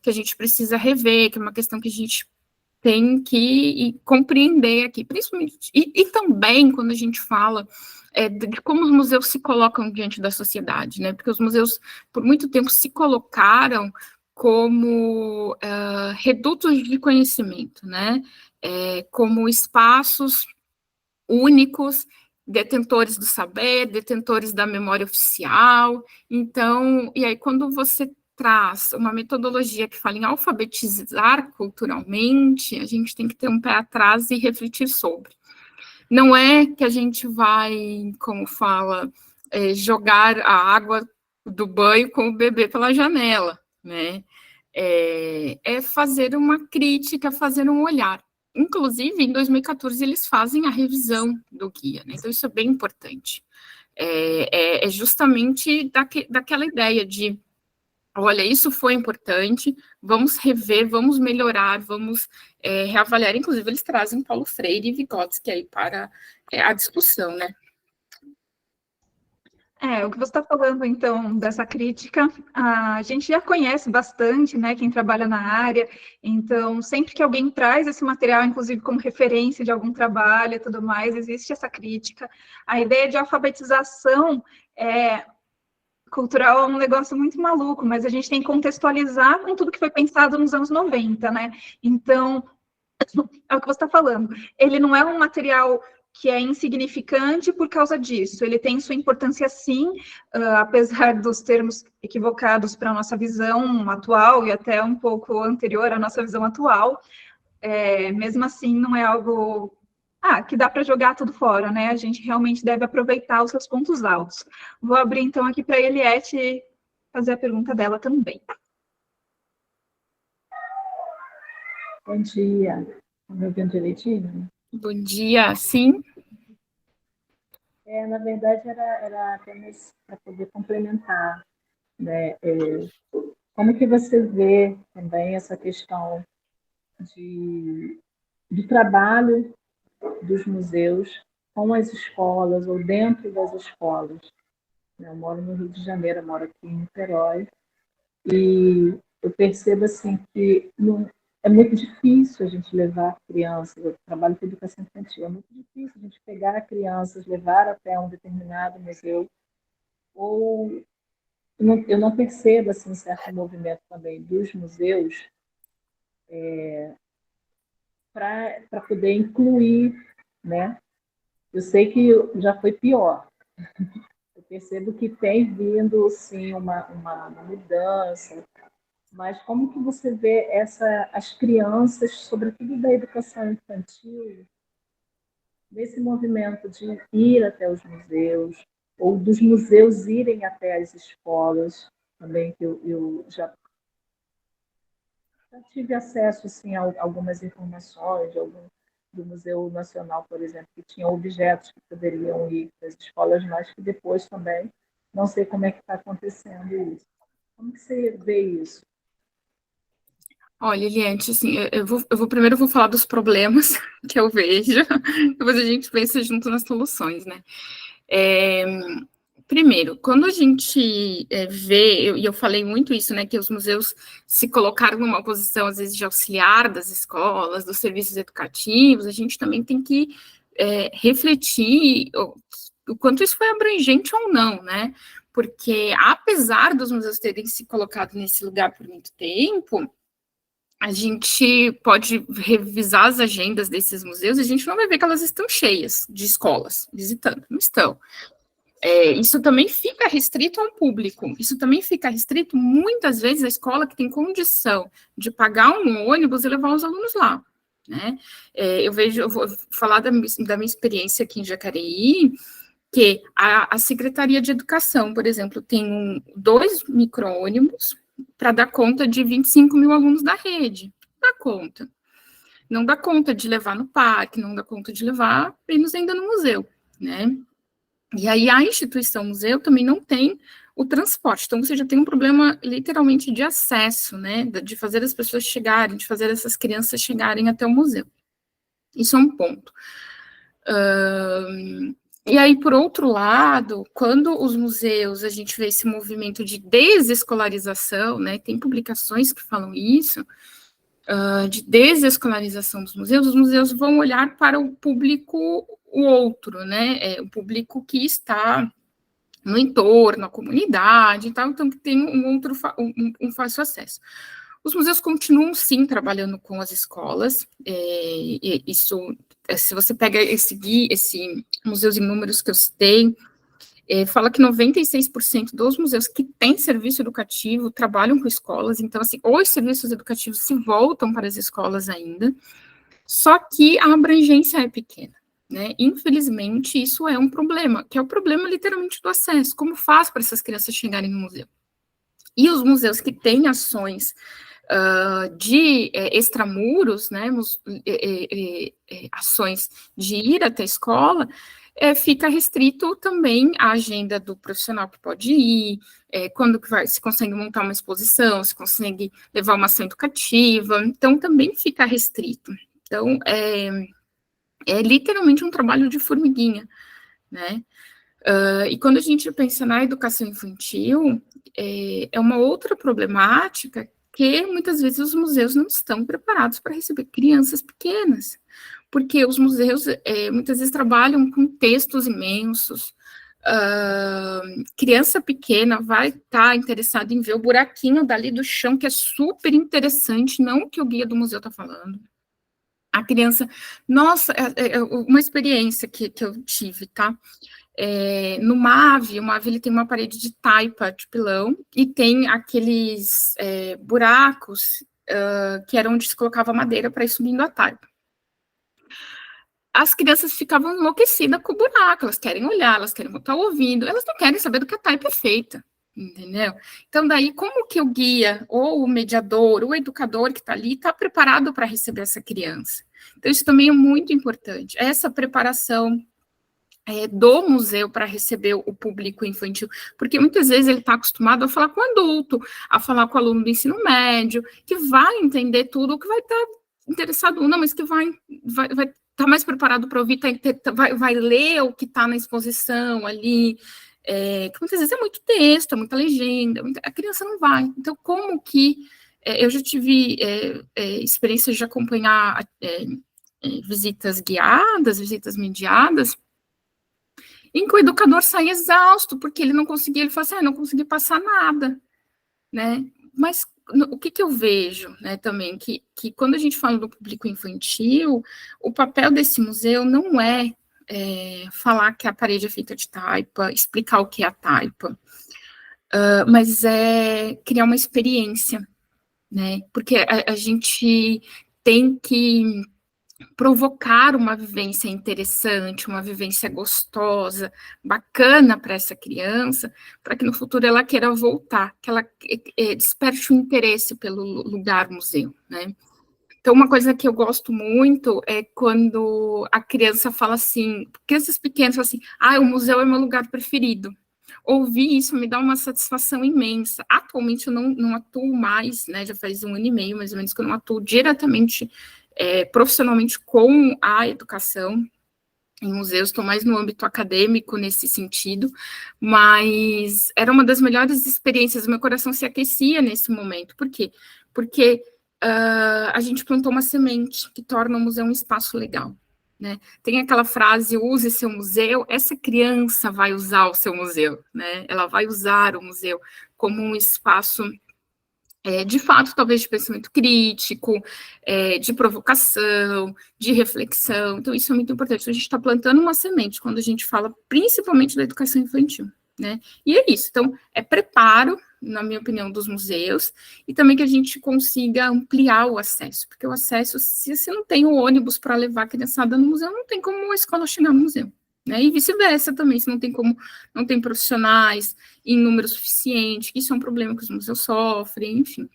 Que a gente precisa rever, que é uma questão que a gente tem que compreender aqui, principalmente, e também quando a gente fala de como os museus se colocam diante da sociedade, né? Porque os museus, por muito tempo, se colocaram como redutos de conhecimento, né? Como espaços únicos, detentores do saber, detentores da memória oficial. Então, e aí quando você traz uma metodologia que fala em alfabetizar culturalmente, a gente tem que ter um pé atrás e refletir sobre. Não é que a gente vai, como fala, jogar a água do banho com o bebê pela janela, né? É fazer uma crítica, fazer um olhar. Inclusive, em 2014, eles fazem a revisão do guia, né? Então, isso é bem importante. É justamente daquela ideia de, olha, isso foi importante, vamos rever, vamos melhorar, vamos reavaliar. Inclusive, eles trazem Paulo Freire e Vygotsky aí para a discussão, né? O que você está falando, então, dessa crítica, a gente já conhece bastante, né, quem trabalha na área, então, sempre que alguém traz esse material, inclusive como referência de algum trabalho e tudo mais, existe essa crítica. A ideia de alfabetização cultural é um negócio muito maluco, mas a gente tem que contextualizar com tudo que foi pensado nos anos 90, né? Então, é o que você está falando. Ele não é um material que é insignificante por causa disso. Ele tem sua importância, sim, apesar dos termos equivocados para a nossa visão atual e até um pouco anterior à nossa visão atual. Mesmo assim, não é algo que dá para jogar tudo fora, né? A gente realmente deve aproveitar os seus pontos altos. Vou abrir, então, aqui para a Eliette fazer a pergunta dela também. Bom dia. Estão me ouvindo direitinho? Bom dia, sim. Na verdade, era apenas para poder complementar, né? Como que você vê também essa questão do trabalho dos museus com as escolas ou dentro das escolas? Eu moro no Rio de Janeiro, eu moro aqui em Niterói, e eu percebo assim que é muito difícil a gente levar crianças, eu trabalho com educação infantil, é muito difícil a gente pegar crianças, levar até um determinado museu, ou eu não percebo assim, um certo movimento também dos museus para poder incluir, né? Eu sei que já foi pior, eu percebo que tem vindo, sim, uma mudança, mas como que você vê as crianças, sobretudo da educação infantil, nesse movimento de ir até os museus, ou dos museus irem até as escolas, também que eu já tive acesso assim, a algumas informações do Museu Nacional, por exemplo, que tinha objetos que poderiam ir para as escolas, mas que depois também não sei como é que está acontecendo isso. Como que você vê isso? Olha, Eliette, assim, primeiro eu vou falar dos problemas que eu vejo, depois a gente pensa junto nas soluções, né? Primeiro, quando a gente vê, e eu falei muito isso, né, que os museus se colocaram numa posição, às vezes, de auxiliar das escolas, dos serviços educativos, a gente também tem que refletir o quanto isso foi abrangente ou não, né? Porque, apesar dos museus terem se colocado nesse lugar por muito tempo, a gente pode revisar as agendas desses museus e a gente não vai ver que elas estão cheias de escolas visitando, não estão. Isso também fica restrito ao público, isso também fica restrito, muitas vezes, à escola que tem condição de pagar um ônibus e levar os alunos lá, né? Eu vou falar da minha experiência aqui em Jacareí, que a Secretaria de Educação, por exemplo, tem 2 micro-ônibus para dar conta de 25 mil alunos da rede. Não dá conta. Não dá conta de levar no parque, não dá conta de levar, menos ainda no museu, né? E aí a instituição museu também não tem o transporte, então você já tem um problema literalmente de acesso, né, de fazer as pessoas chegarem, de fazer essas crianças chegarem até o museu. Isso é um ponto. E aí, por outro lado, quando os museus, a gente vê esse movimento de desescolarização, né, tem publicações que falam isso, de desescolarização dos museus, os museus vão olhar para o público, o outro, né, o público que está no entorno, a comunidade e tal, então que tem um fácil acesso. Os museus continuam, sim, trabalhando com as escolas, isso, se você pega esse Museus em Números que eu citei, fala que 96% dos museus que têm serviço educativo trabalham com escolas, então, assim, os serviços educativos se voltam para as escolas ainda, só que a abrangência é pequena, né? Infelizmente, isso é um problema, que é o problema, literalmente, do acesso. Como faz para essas crianças chegarem no museu? E os museus que têm ações de extramuros, né, ações de ir até a escola, fica restrito também à agenda do profissional que pode ir, quando que se consegue montar uma exposição, se consegue levar uma ação educativa, então também fica restrito. Então, é literalmente um trabalho de formiguinha, né? E quando a gente pensa na educação infantil, é uma outra problemática que muitas vezes os museus não estão preparados para receber crianças pequenas, porque os museus muitas vezes trabalham com textos imensos, criança pequena vai estar interessada em ver o buraquinho dali do chão, que é super interessante, não o que o guia do museu está falando. A criança, nossa, uma experiência que eu tive, tá? No MAV, o MAV ele tem uma parede de taipa, de pilão, e tem aqueles buracos que era onde se colocava madeira para ir subindo a taipa. As crianças ficavam enlouquecidas com o buraco, elas querem olhar, elas querem botar o ouvido, elas não querem saber do que a taipa é feita, entendeu? Então, daí, como que o guia, ou o mediador, o educador que está ali, está preparado para receber essa criança? Então, isso também é muito importante, essa preparação do museu para receber o público infantil, porque muitas vezes ele está acostumado a falar com o adulto, a falar com o aluno do ensino médio, que vai entender tudo, que vai estar interessado, não, mas que vai estar mais preparado para ouvir, vai ler o que está na exposição ali, que muitas vezes é muito texto, é muita legenda, a criança não vai. Então, como que... eu já tive experiência de acompanhar visitas guiadas, visitas mediadas, em que o educador sai exausto, porque ele não conseguia, ele fala assim, não consegui passar nada, né? Mas o que eu vejo, né, também, que quando a gente fala do público infantil, o papel desse museu não é falar que a parede é feita de taipa, explicar o que é a taipa, mas é criar uma experiência, né? Porque a gente tem que provocar uma vivência interessante, uma vivência gostosa, bacana para essa criança, para que no futuro ela queira voltar, que ela desperte o interesse pelo lugar museu, né? Então, uma coisa que eu gosto muito é quando a criança fala assim, crianças pequenas falam assim, o museu é meu lugar preferido. Ouvir isso me dá uma satisfação imensa. Atualmente eu não atuo mais, né, já faz 1 ano e meio, mais ou menos, que eu não atuo diretamente profissionalmente com a educação em museus, estou mais no âmbito acadêmico nesse sentido, mas era uma das melhores experiências, meu coração se aquecia nesse momento. Por quê? Porque a gente plantou uma semente que torna o museu um espaço legal, né? Tem aquela frase, use seu museu, essa criança vai usar o seu museu, né? Ela vai usar o museu como um espaço de fato, talvez de pensamento crítico, de provocação, de reflexão. Então, isso é muito importante. Então, a gente está plantando uma semente quando a gente fala principalmente da educação infantil, né? E é isso. Então, é preparo, na minha opinião, dos museus, e também que a gente consiga ampliar o acesso, porque o acesso, se você não tem o ônibus para levar a criançada no museu, não tem como a escola chegar no museu, né? E vice-versa também, se não tem como, não tem profissionais em número suficiente, que isso é um problema que os museus sofrem, enfim.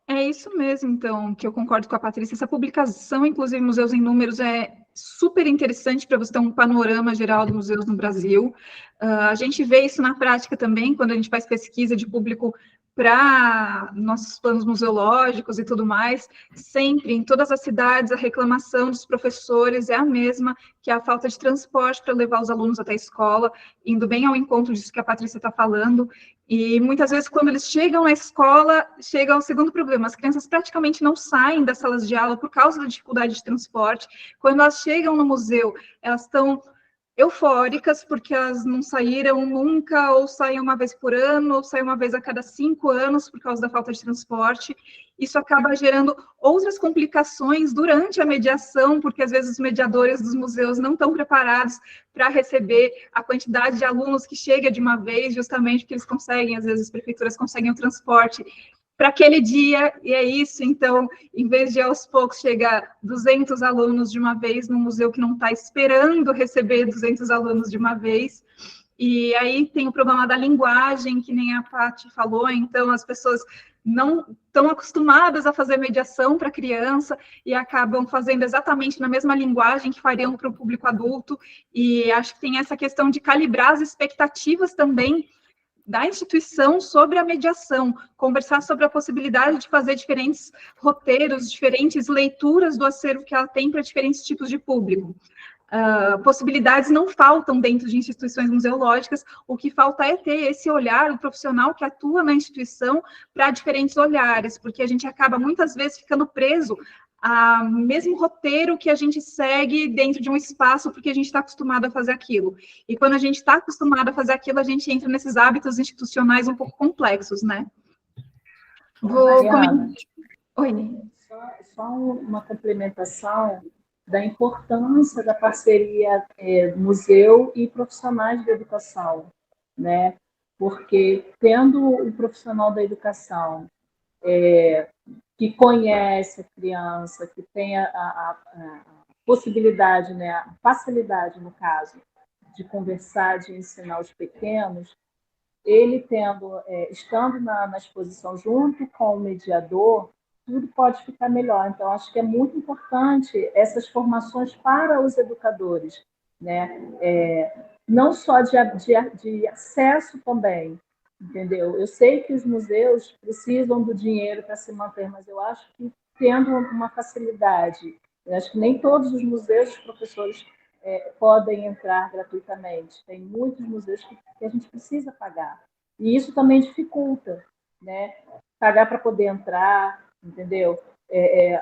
É isso mesmo, então, que eu concordo com a Patrícia. Essa publicação, inclusive, Museus em Números, é super interessante para você ter um panorama geral dos museus no Brasil. A gente vê isso na prática também, quando a gente faz pesquisa de público para nossos planos museológicos e tudo mais. Sempre, em todas as cidades, a reclamação dos professores é a mesma, que é a falta de transporte para levar os alunos até a escola, indo bem ao encontro disso que a Patrícia está falando. E muitas vezes, quando eles chegam na escola, chega ao segundo problema: as crianças praticamente não saem das salas de aula por causa da dificuldade de transporte. Quando elas chegam no museu, elas estão eufóricas, porque elas não saíram nunca, ou saem uma vez por ano, ou saem uma vez a cada 5 anos, por causa da falta de transporte. Isso acaba gerando outras complicações durante a mediação, porque às vezes os mediadores dos museus não estão preparados para receber a quantidade de alunos que chega de uma vez, justamente porque eles conseguem, às vezes as prefeituras conseguem o transporte para aquele dia, e é isso. Então, em vez de aos poucos chegar 200 alunos de uma vez no museu que não está esperando receber 200 alunos de uma vez, e aí tem o problema da linguagem, que nem a Paty falou. Então as pessoas não estão acostumadas a fazer mediação para criança e acabam fazendo exatamente na mesma linguagem que fariam para o público adulto, e acho que tem essa questão de calibrar as expectativas também da instituição sobre a mediação, conversar sobre a possibilidade de fazer diferentes roteiros, diferentes leituras do acervo que ela tem para diferentes tipos de público. Possibilidades não faltam dentro de instituições museológicas, o que falta é ter esse olhar, o profissional que atua na instituição para diferentes olhares, porque a gente acaba muitas vezes ficando preso ao mesmo roteiro que a gente segue dentro de um espaço, porque a gente está acostumado a fazer aquilo. E quando a gente está acostumado a fazer aquilo, a gente entra nesses hábitos institucionais um pouco complexos, né? Vou comentar. Oi. Só uma complementação da importância da parceria museu e profissionais da educação, né? Porque tendo o profissional da educação que conhece a criança, que tem a possibilidade, né, a facilidade, no caso, de conversar, de ensinar os pequenos, ele estando na exposição junto com o mediador, tudo pode ficar melhor. Então, acho que é muito importante essas formações para os educadores, né? Não só de acesso também, entendeu? Eu sei que os museus precisam do dinheiro para se manter, mas eu acho que tendo uma facilidade, eu acho que nem todos os museus, os professores podem entrar gratuitamente. Tem muitos museus que a gente precisa pagar. E isso também dificulta, né? Pagar para poder entrar, entendeu?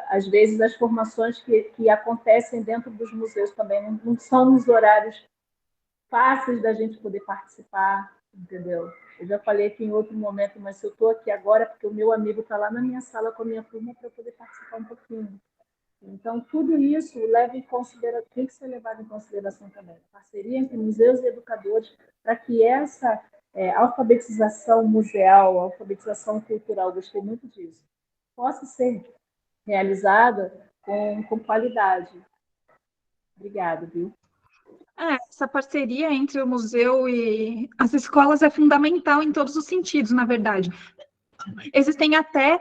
Às vezes as formações que acontecem dentro dos museus também não são nos horários fáceis da gente poder participar, entendeu? Eu já falei aqui em outro momento, mas eu estou aqui agora porque o meu amigo está lá na minha sala com a minha turma para eu poder participar um pouquinho. Então, tudo isso tem que ser levado em consideração também. Parceria entre museus e educadores para que essa alfabetização museal, alfabetização cultural, gostei muito disso, possa ser realizada com qualidade. Obrigada, viu? Essa parceria entre o museu e as escolas é fundamental em todos os sentidos, na verdade. Existem até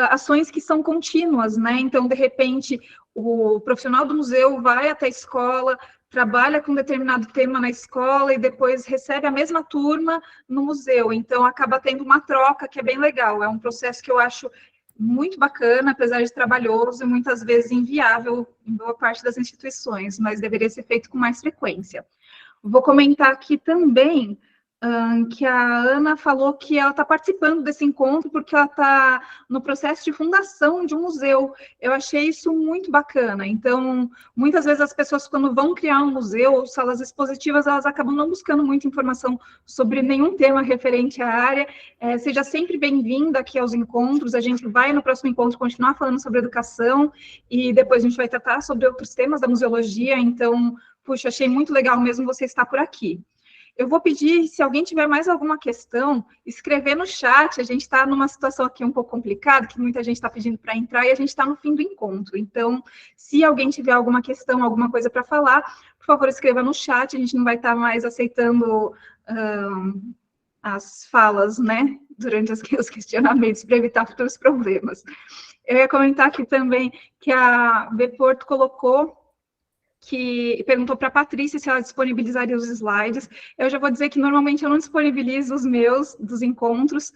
ações que são contínuas, né? Então, de repente, o profissional do museu vai até a escola, trabalha com determinado tema na escola e depois recebe a mesma turma no museu. Então, acaba tendo uma troca que é bem legal. É um processo que eu acho muito bacana, apesar de trabalhoso e muitas vezes inviável em boa parte das instituições, mas deveria ser feito com mais frequência. Vou comentar aqui também que a Ana falou que ela está participando desse encontro porque ela está no processo de fundação de um museu. Eu achei isso muito bacana. Então, muitas vezes as pessoas, quando vão criar um museu ou salas expositivas, elas acabam não buscando muita informação sobre nenhum tema referente à área. Seja sempre bem-vinda aqui aos encontros. A gente vai, no próximo encontro, continuar falando sobre educação e depois a gente vai tratar sobre outros temas da museologia. Então, puxa, achei muito legal mesmo você estar por aqui. Eu vou pedir, se alguém tiver mais alguma questão, escrever no chat. A gente está numa situação aqui um pouco complicada, que muita gente está pedindo para entrar, e a gente está no fim do encontro. Então, se alguém tiver alguma questão, alguma coisa para falar, por favor, escreva no chat. A gente não vai estar mais aceitando as falas, né, durante os questionamentos, para evitar futuros problemas. Eu ia comentar aqui também que a B Porto colocou, que perguntou para a Patrícia se ela disponibilizaria os slides. Eu já vou dizer que normalmente eu não disponibilizo os meus, dos encontros,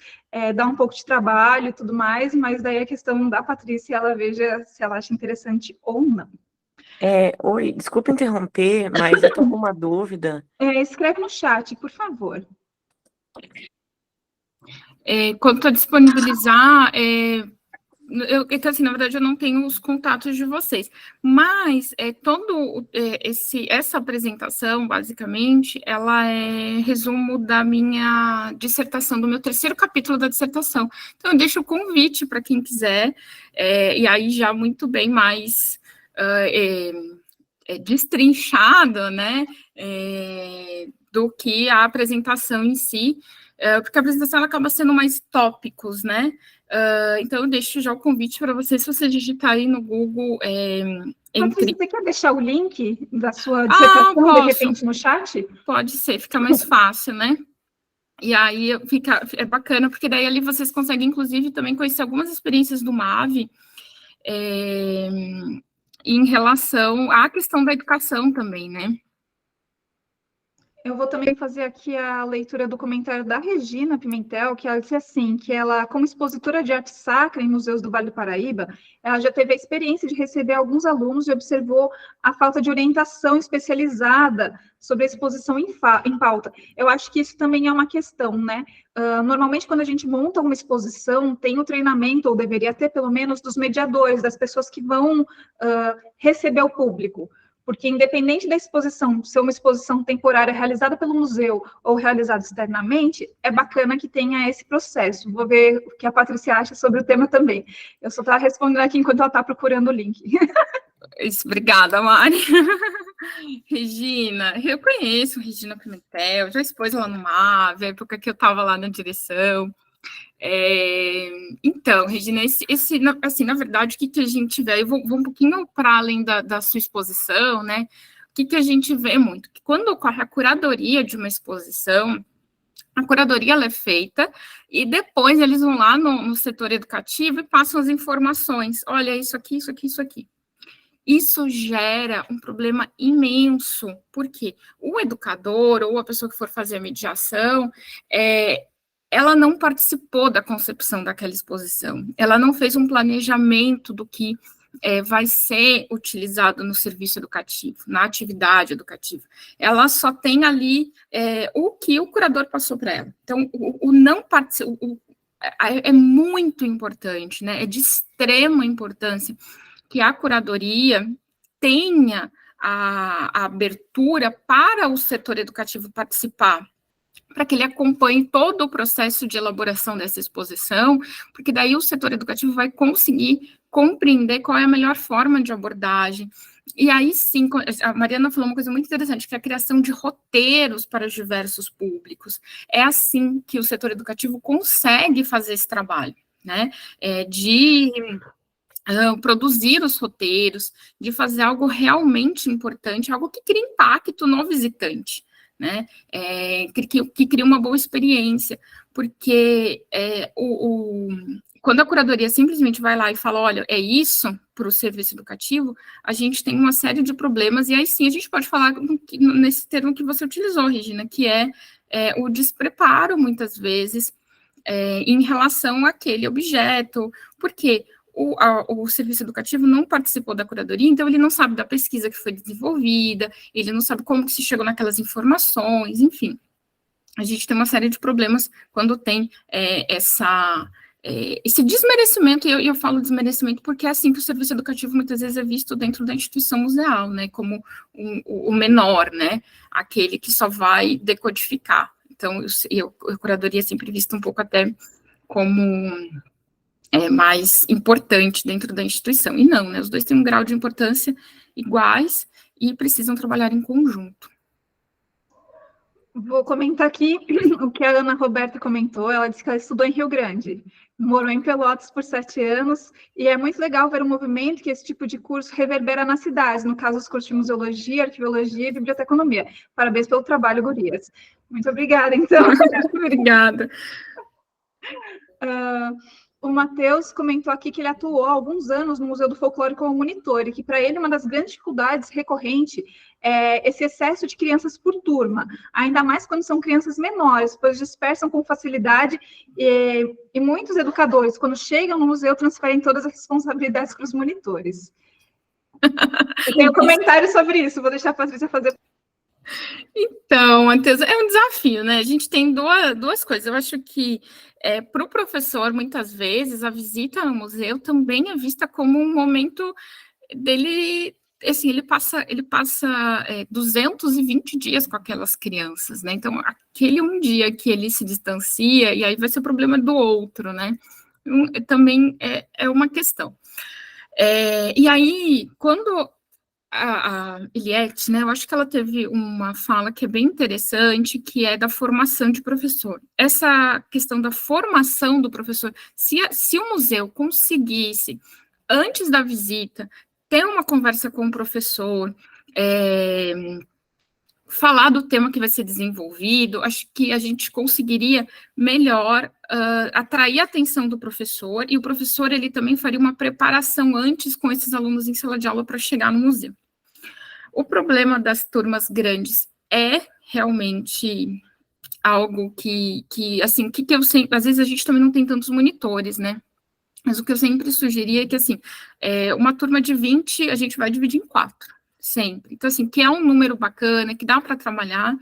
dá um pouco de trabalho e tudo mais, mas daí a questão da Patrícia, ela veja se ela acha interessante ou não. Oi, desculpa interromper, mas eu estou com uma dúvida. Escreve no chat, por favor. Quanto a disponibilizar, então, assim, na verdade, eu não tenho os contatos de vocês, mas essa apresentação, basicamente, ela é resumo da minha dissertação, do meu terceiro capítulo da dissertação. Então, eu deixo o convite para quem quiser, e aí já muito bem mais destrinchado, né, do que a apresentação em si, porque a apresentação ela acaba sendo mais tópicos, né? Então, eu deixo já o convite para vocês, se você digitar aí no Google. Você quer deixar o link da sua dissertação, de repente, no chat? Pode ser, fica mais fácil, né? E aí é bacana, porque daí ali vocês conseguem, inclusive, também conhecer algumas experiências do MAVE, em relação à questão da educação também, né? Eu vou também fazer aqui a leitura do comentário da Regina Pimentel, que ela disse assim, que ela, como expositora de arte sacra em museus do Vale do Paraíba, ela já teve a experiência de receber alguns alunos e observou a falta de orientação especializada sobre a exposição em pauta. Eu acho que isso também é uma questão, né? Normalmente, quando a gente monta uma exposição, tem o treinamento, ou deveria ter pelo menos, dos mediadores, das pessoas que vão receber o público. Porque, independente da exposição, ser uma exposição temporária realizada pelo museu ou realizada externamente, é bacana que tenha esse processo. Vou ver o que a Patrícia acha sobre o tema também. Eu só estava respondendo aqui enquanto ela está procurando o link. Obrigada, Mari. Regina, eu conheço Regina Pimentel, já expôs ela no MAVE, a época que eu estava lá na direção. Então, Regina, assim, na verdade, o que a gente vê, eu vou um pouquinho para além da sua exposição, né? O que a gente vê muito? Que quando ocorre a curadoria de uma exposição, a curadoria ela é feita e depois eles vão lá no setor educativo e passam as informações. Olha, isso aqui, isso aqui, isso aqui. Isso gera um problema imenso, porque o educador ou a pessoa que for fazer a mediação, ela não participou da concepção daquela exposição, ela não fez um planejamento do que vai ser utilizado no serviço educativo, na atividade educativa. Ela só tem ali o que o curador passou para ela. Então, o não participar é muito importante, né? É de extrema importância que a curadoria tenha a abertura para o setor educativo participar, para que ele acompanhe todo o processo de elaboração dessa exposição, porque daí o setor educativo vai conseguir compreender qual é a melhor forma de abordagem. E aí sim, a Mariana falou uma coisa muito interessante, que é a criação de roteiros para os diversos públicos. É assim que o setor educativo consegue fazer esse trabalho, né? De produzir os roteiros, de fazer algo realmente importante, algo que crie impacto no visitante, né, que cria uma boa experiência, porque quando a curadoria simplesmente vai lá e fala, olha, é isso para o serviço educativo, a gente tem uma série de problemas, e aí sim a gente pode falar nesse termo que você utilizou, Regina, que é o despreparo, muitas vezes, em relação àquele objeto, porque o serviço educativo não participou da curadoria, então ele não sabe da pesquisa que foi desenvolvida, ele não sabe como que se chegou naquelas informações, enfim. A gente tem uma série de problemas quando tem esse desmerecimento, e eu falo desmerecimento porque é assim que o serviço educativo muitas vezes é visto dentro da instituição museal, né, como o menor, né, aquele que só vai decodificar. Então, a curadoria é sempre vista um pouco até como mais importante dentro da instituição. E não, né? Os dois têm um grau de importância iguais e precisam trabalhar em conjunto. Vou comentar aqui o que a Ana Roberta comentou. Ela disse que ela estudou em Rio Grande, morou em Pelotas por 7 anos, e é muito legal ver o movimento que esse tipo de curso reverbera nas cidades, no caso, os cursos de museologia, arqueologia e biblioteconomia. Parabéns pelo trabalho, gurias. Muito obrigada, então. Obrigada. O Matheus comentou aqui que ele atuou há alguns anos no Museu do Folclore como monitor, e que para ele uma das grandes dificuldades recorrentes é esse excesso de crianças por turma, ainda mais quando são crianças menores, pois dispersam com facilidade, e muitos educadores, quando chegam no museu, transferem todas as responsabilidades para os monitores. Eu tenho um comentário sobre isso, vou deixar a Patrícia fazer. Então, Matheus, é um desafio, né? A gente tem duas coisas. Eu acho que para o professor, muitas vezes, a visita ao museu também é vista como um momento dele, assim, ele passa 220 dias com aquelas crianças, né? Então, aquele um dia que ele se distancia, e aí vai ser o problema do outro, né? Também é uma questão. E aí, quando a Eliette, né, eu acho que ela teve uma fala que é bem interessante, que é da formação de professor. Essa questão da formação do professor, se o museu conseguisse, antes da visita, ter uma conversa com o professor, falar do tema que vai ser desenvolvido, acho que a gente conseguiria melhor atrair a atenção do professor, e o professor, ele também faria uma preparação antes com esses alunos em sala de aula para chegar no museu. O problema das turmas grandes é realmente algo que assim, que eu sempre, às vezes a gente também não tem tantos monitores, né? Mas o que eu sempre sugeria é que, assim, uma turma de 20, a gente vai dividir em 4, sempre. Então, assim, que é um número bacana, que dá para trabalhar.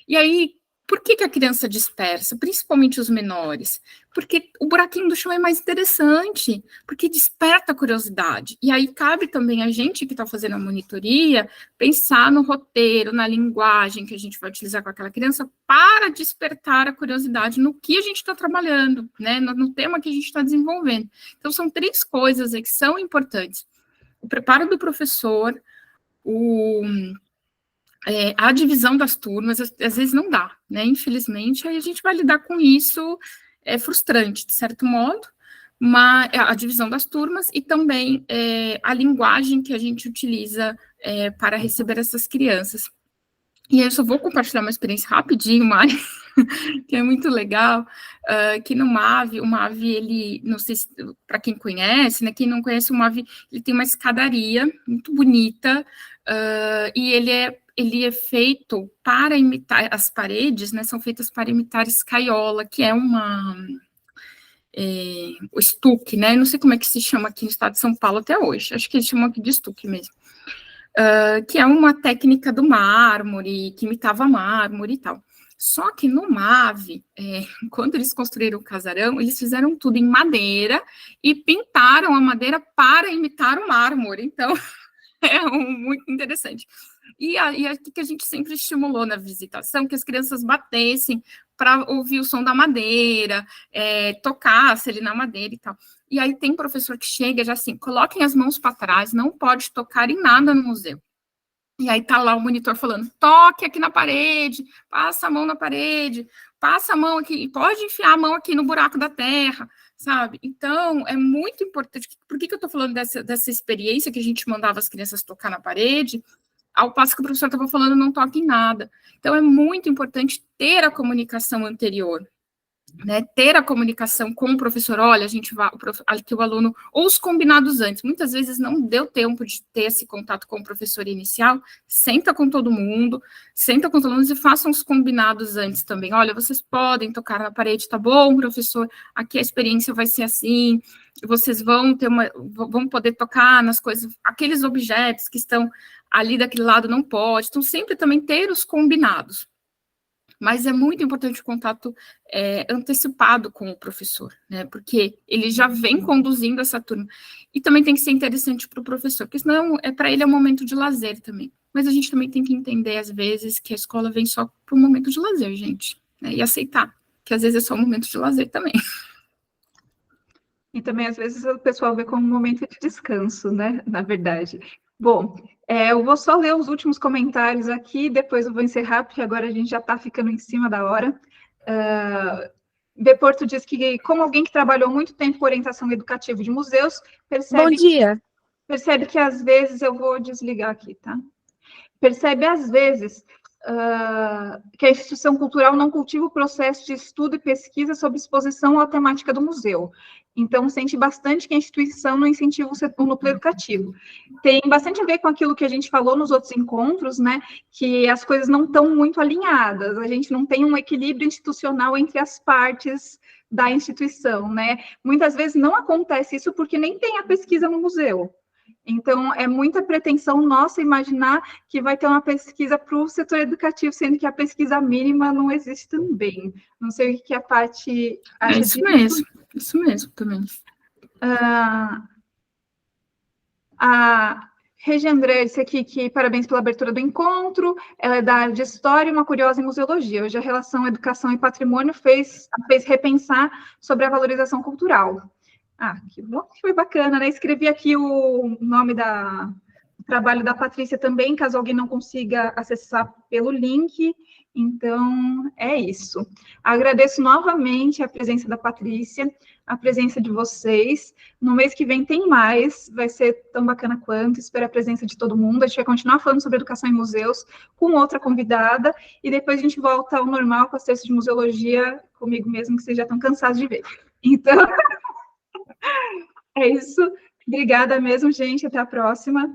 E aí, por que a criança dispersa? Principalmente os menores. Porque o buraquinho do chão é mais interessante, porque desperta a curiosidade. E aí cabe também a gente que está fazendo a monitoria pensar no roteiro, na linguagem que a gente vai utilizar com aquela criança para despertar a curiosidade no que a gente está trabalhando, né? No tema que a gente está desenvolvendo. Então, são 3 coisas aí que são importantes. O preparo do professor, a divisão das turmas, às vezes não dá, né? Infelizmente, aí a gente vai lidar com isso, é frustrante, de certo modo, mas a divisão das turmas e também a linguagem que a gente utiliza para receber essas crianças. E aí eu só vou compartilhar uma experiência rapidinho, mas que é muito legal, que no MAV, o MAV, ele, não sei se, para quem conhece, né, quem não conhece o MAV, ele tem uma escadaria muito bonita, e ele é feito para imitar, as paredes, né, são feitas para imitar escaiola, que é o estuque, né, não sei como é que se chama aqui no estado de São Paulo até hoje, acho que eles chamam aqui de estuque mesmo, que é uma técnica do mármore, que imitava mármore e tal. Só que no MAV, quando eles construíram o casarão, eles fizeram tudo em madeira e pintaram a madeira para imitar o mármore, então muito interessante. E aqui que a gente sempre estimulou na visitação, que as crianças batessem para ouvir o som da madeira, tocasse ali na madeira e tal. E aí tem professor que chega já assim, coloquem as mãos para trás, não pode tocar em nada no museu. E aí tá lá o monitor falando, toque aqui na parede, passa a mão na parede, passa a mão aqui, pode enfiar a mão aqui no buraco da terra, sabe? Então, é muito importante. Por que eu tô falando dessa experiência que a gente mandava as crianças tocar na parede, ao passo que o professor estava falando, não toque em nada. Então, é muito importante ter a comunicação anterior, né, ter a comunicação com o professor, olha, a gente vai, que o aluno, ou os combinados antes, muitas vezes não deu tempo de ter esse contato com o professor inicial, senta com todo mundo, senta com os alunos e façam os combinados antes também, olha, vocês podem tocar na parede, tá bom, professor, aqui a experiência vai ser assim, vocês vão poder tocar nas coisas, aqueles objetos que estão ali daquele lado não pode, então sempre também ter os combinados. Mas é muito importante o contato antecipado com o professor, né, porque ele já vem conduzindo essa turma, e também tem que ser interessante para o professor, porque senão, para ele é um momento de lazer também, mas a gente também tem que entender, às vezes, que a escola vem só para um momento de lazer, gente, né, e aceitar, que às vezes é só um momento de lazer também. E também, às vezes, o pessoal vê como um momento de descanso, né, na verdade. Bom, eu vou só ler os últimos comentários aqui, depois eu vou encerrar, porque agora a gente já está ficando em cima da hora. B. Porto diz que, como alguém que trabalhou muito tempo com orientação educativa de museus, Bom dia. Percebe que às vezes, eu vou desligar aqui, tá? Percebe às vezes que a instituição cultural não cultiva o processo de estudo e pesquisa sobre exposição ou a temática do museu. Então, sente bastante que a instituição não incentiva o núcleo educativo. Tem bastante a ver com aquilo que a gente falou nos outros encontros, né, que as coisas não estão muito alinhadas, a gente não tem um equilíbrio institucional entre as partes da instituição, né? Muitas vezes não acontece isso porque nem tem a pesquisa no museu. Então, é muita pretensão nossa imaginar que vai ter uma pesquisa para o setor educativo, sendo que a pesquisa mínima não existe também. Não sei o que a Paty acha disso. Isso mesmo também. A Regi André disse aqui que parabéns pela abertura do encontro, ela é da área de História e uma curiosa em Museologia. Hoje a relação Educação e Patrimônio fez repensar sobre a valorização cultural. Que bom, que foi bacana, né? Escrevi aqui o nome do trabalho da Patrícia também, caso alguém não consiga acessar pelo link. Então, é isso. Agradeço novamente a presença da Patrícia, a presença de vocês. No mês que vem tem mais, vai ser tão bacana quanto. Espero a presença de todo mundo. A gente vai continuar falando sobre educação em museus com outra convidada, e depois a gente volta ao normal com as terças de museologia comigo mesmo, que vocês já estão cansados de ver. Então... é isso. Obrigada mesmo, gente. Até a próxima.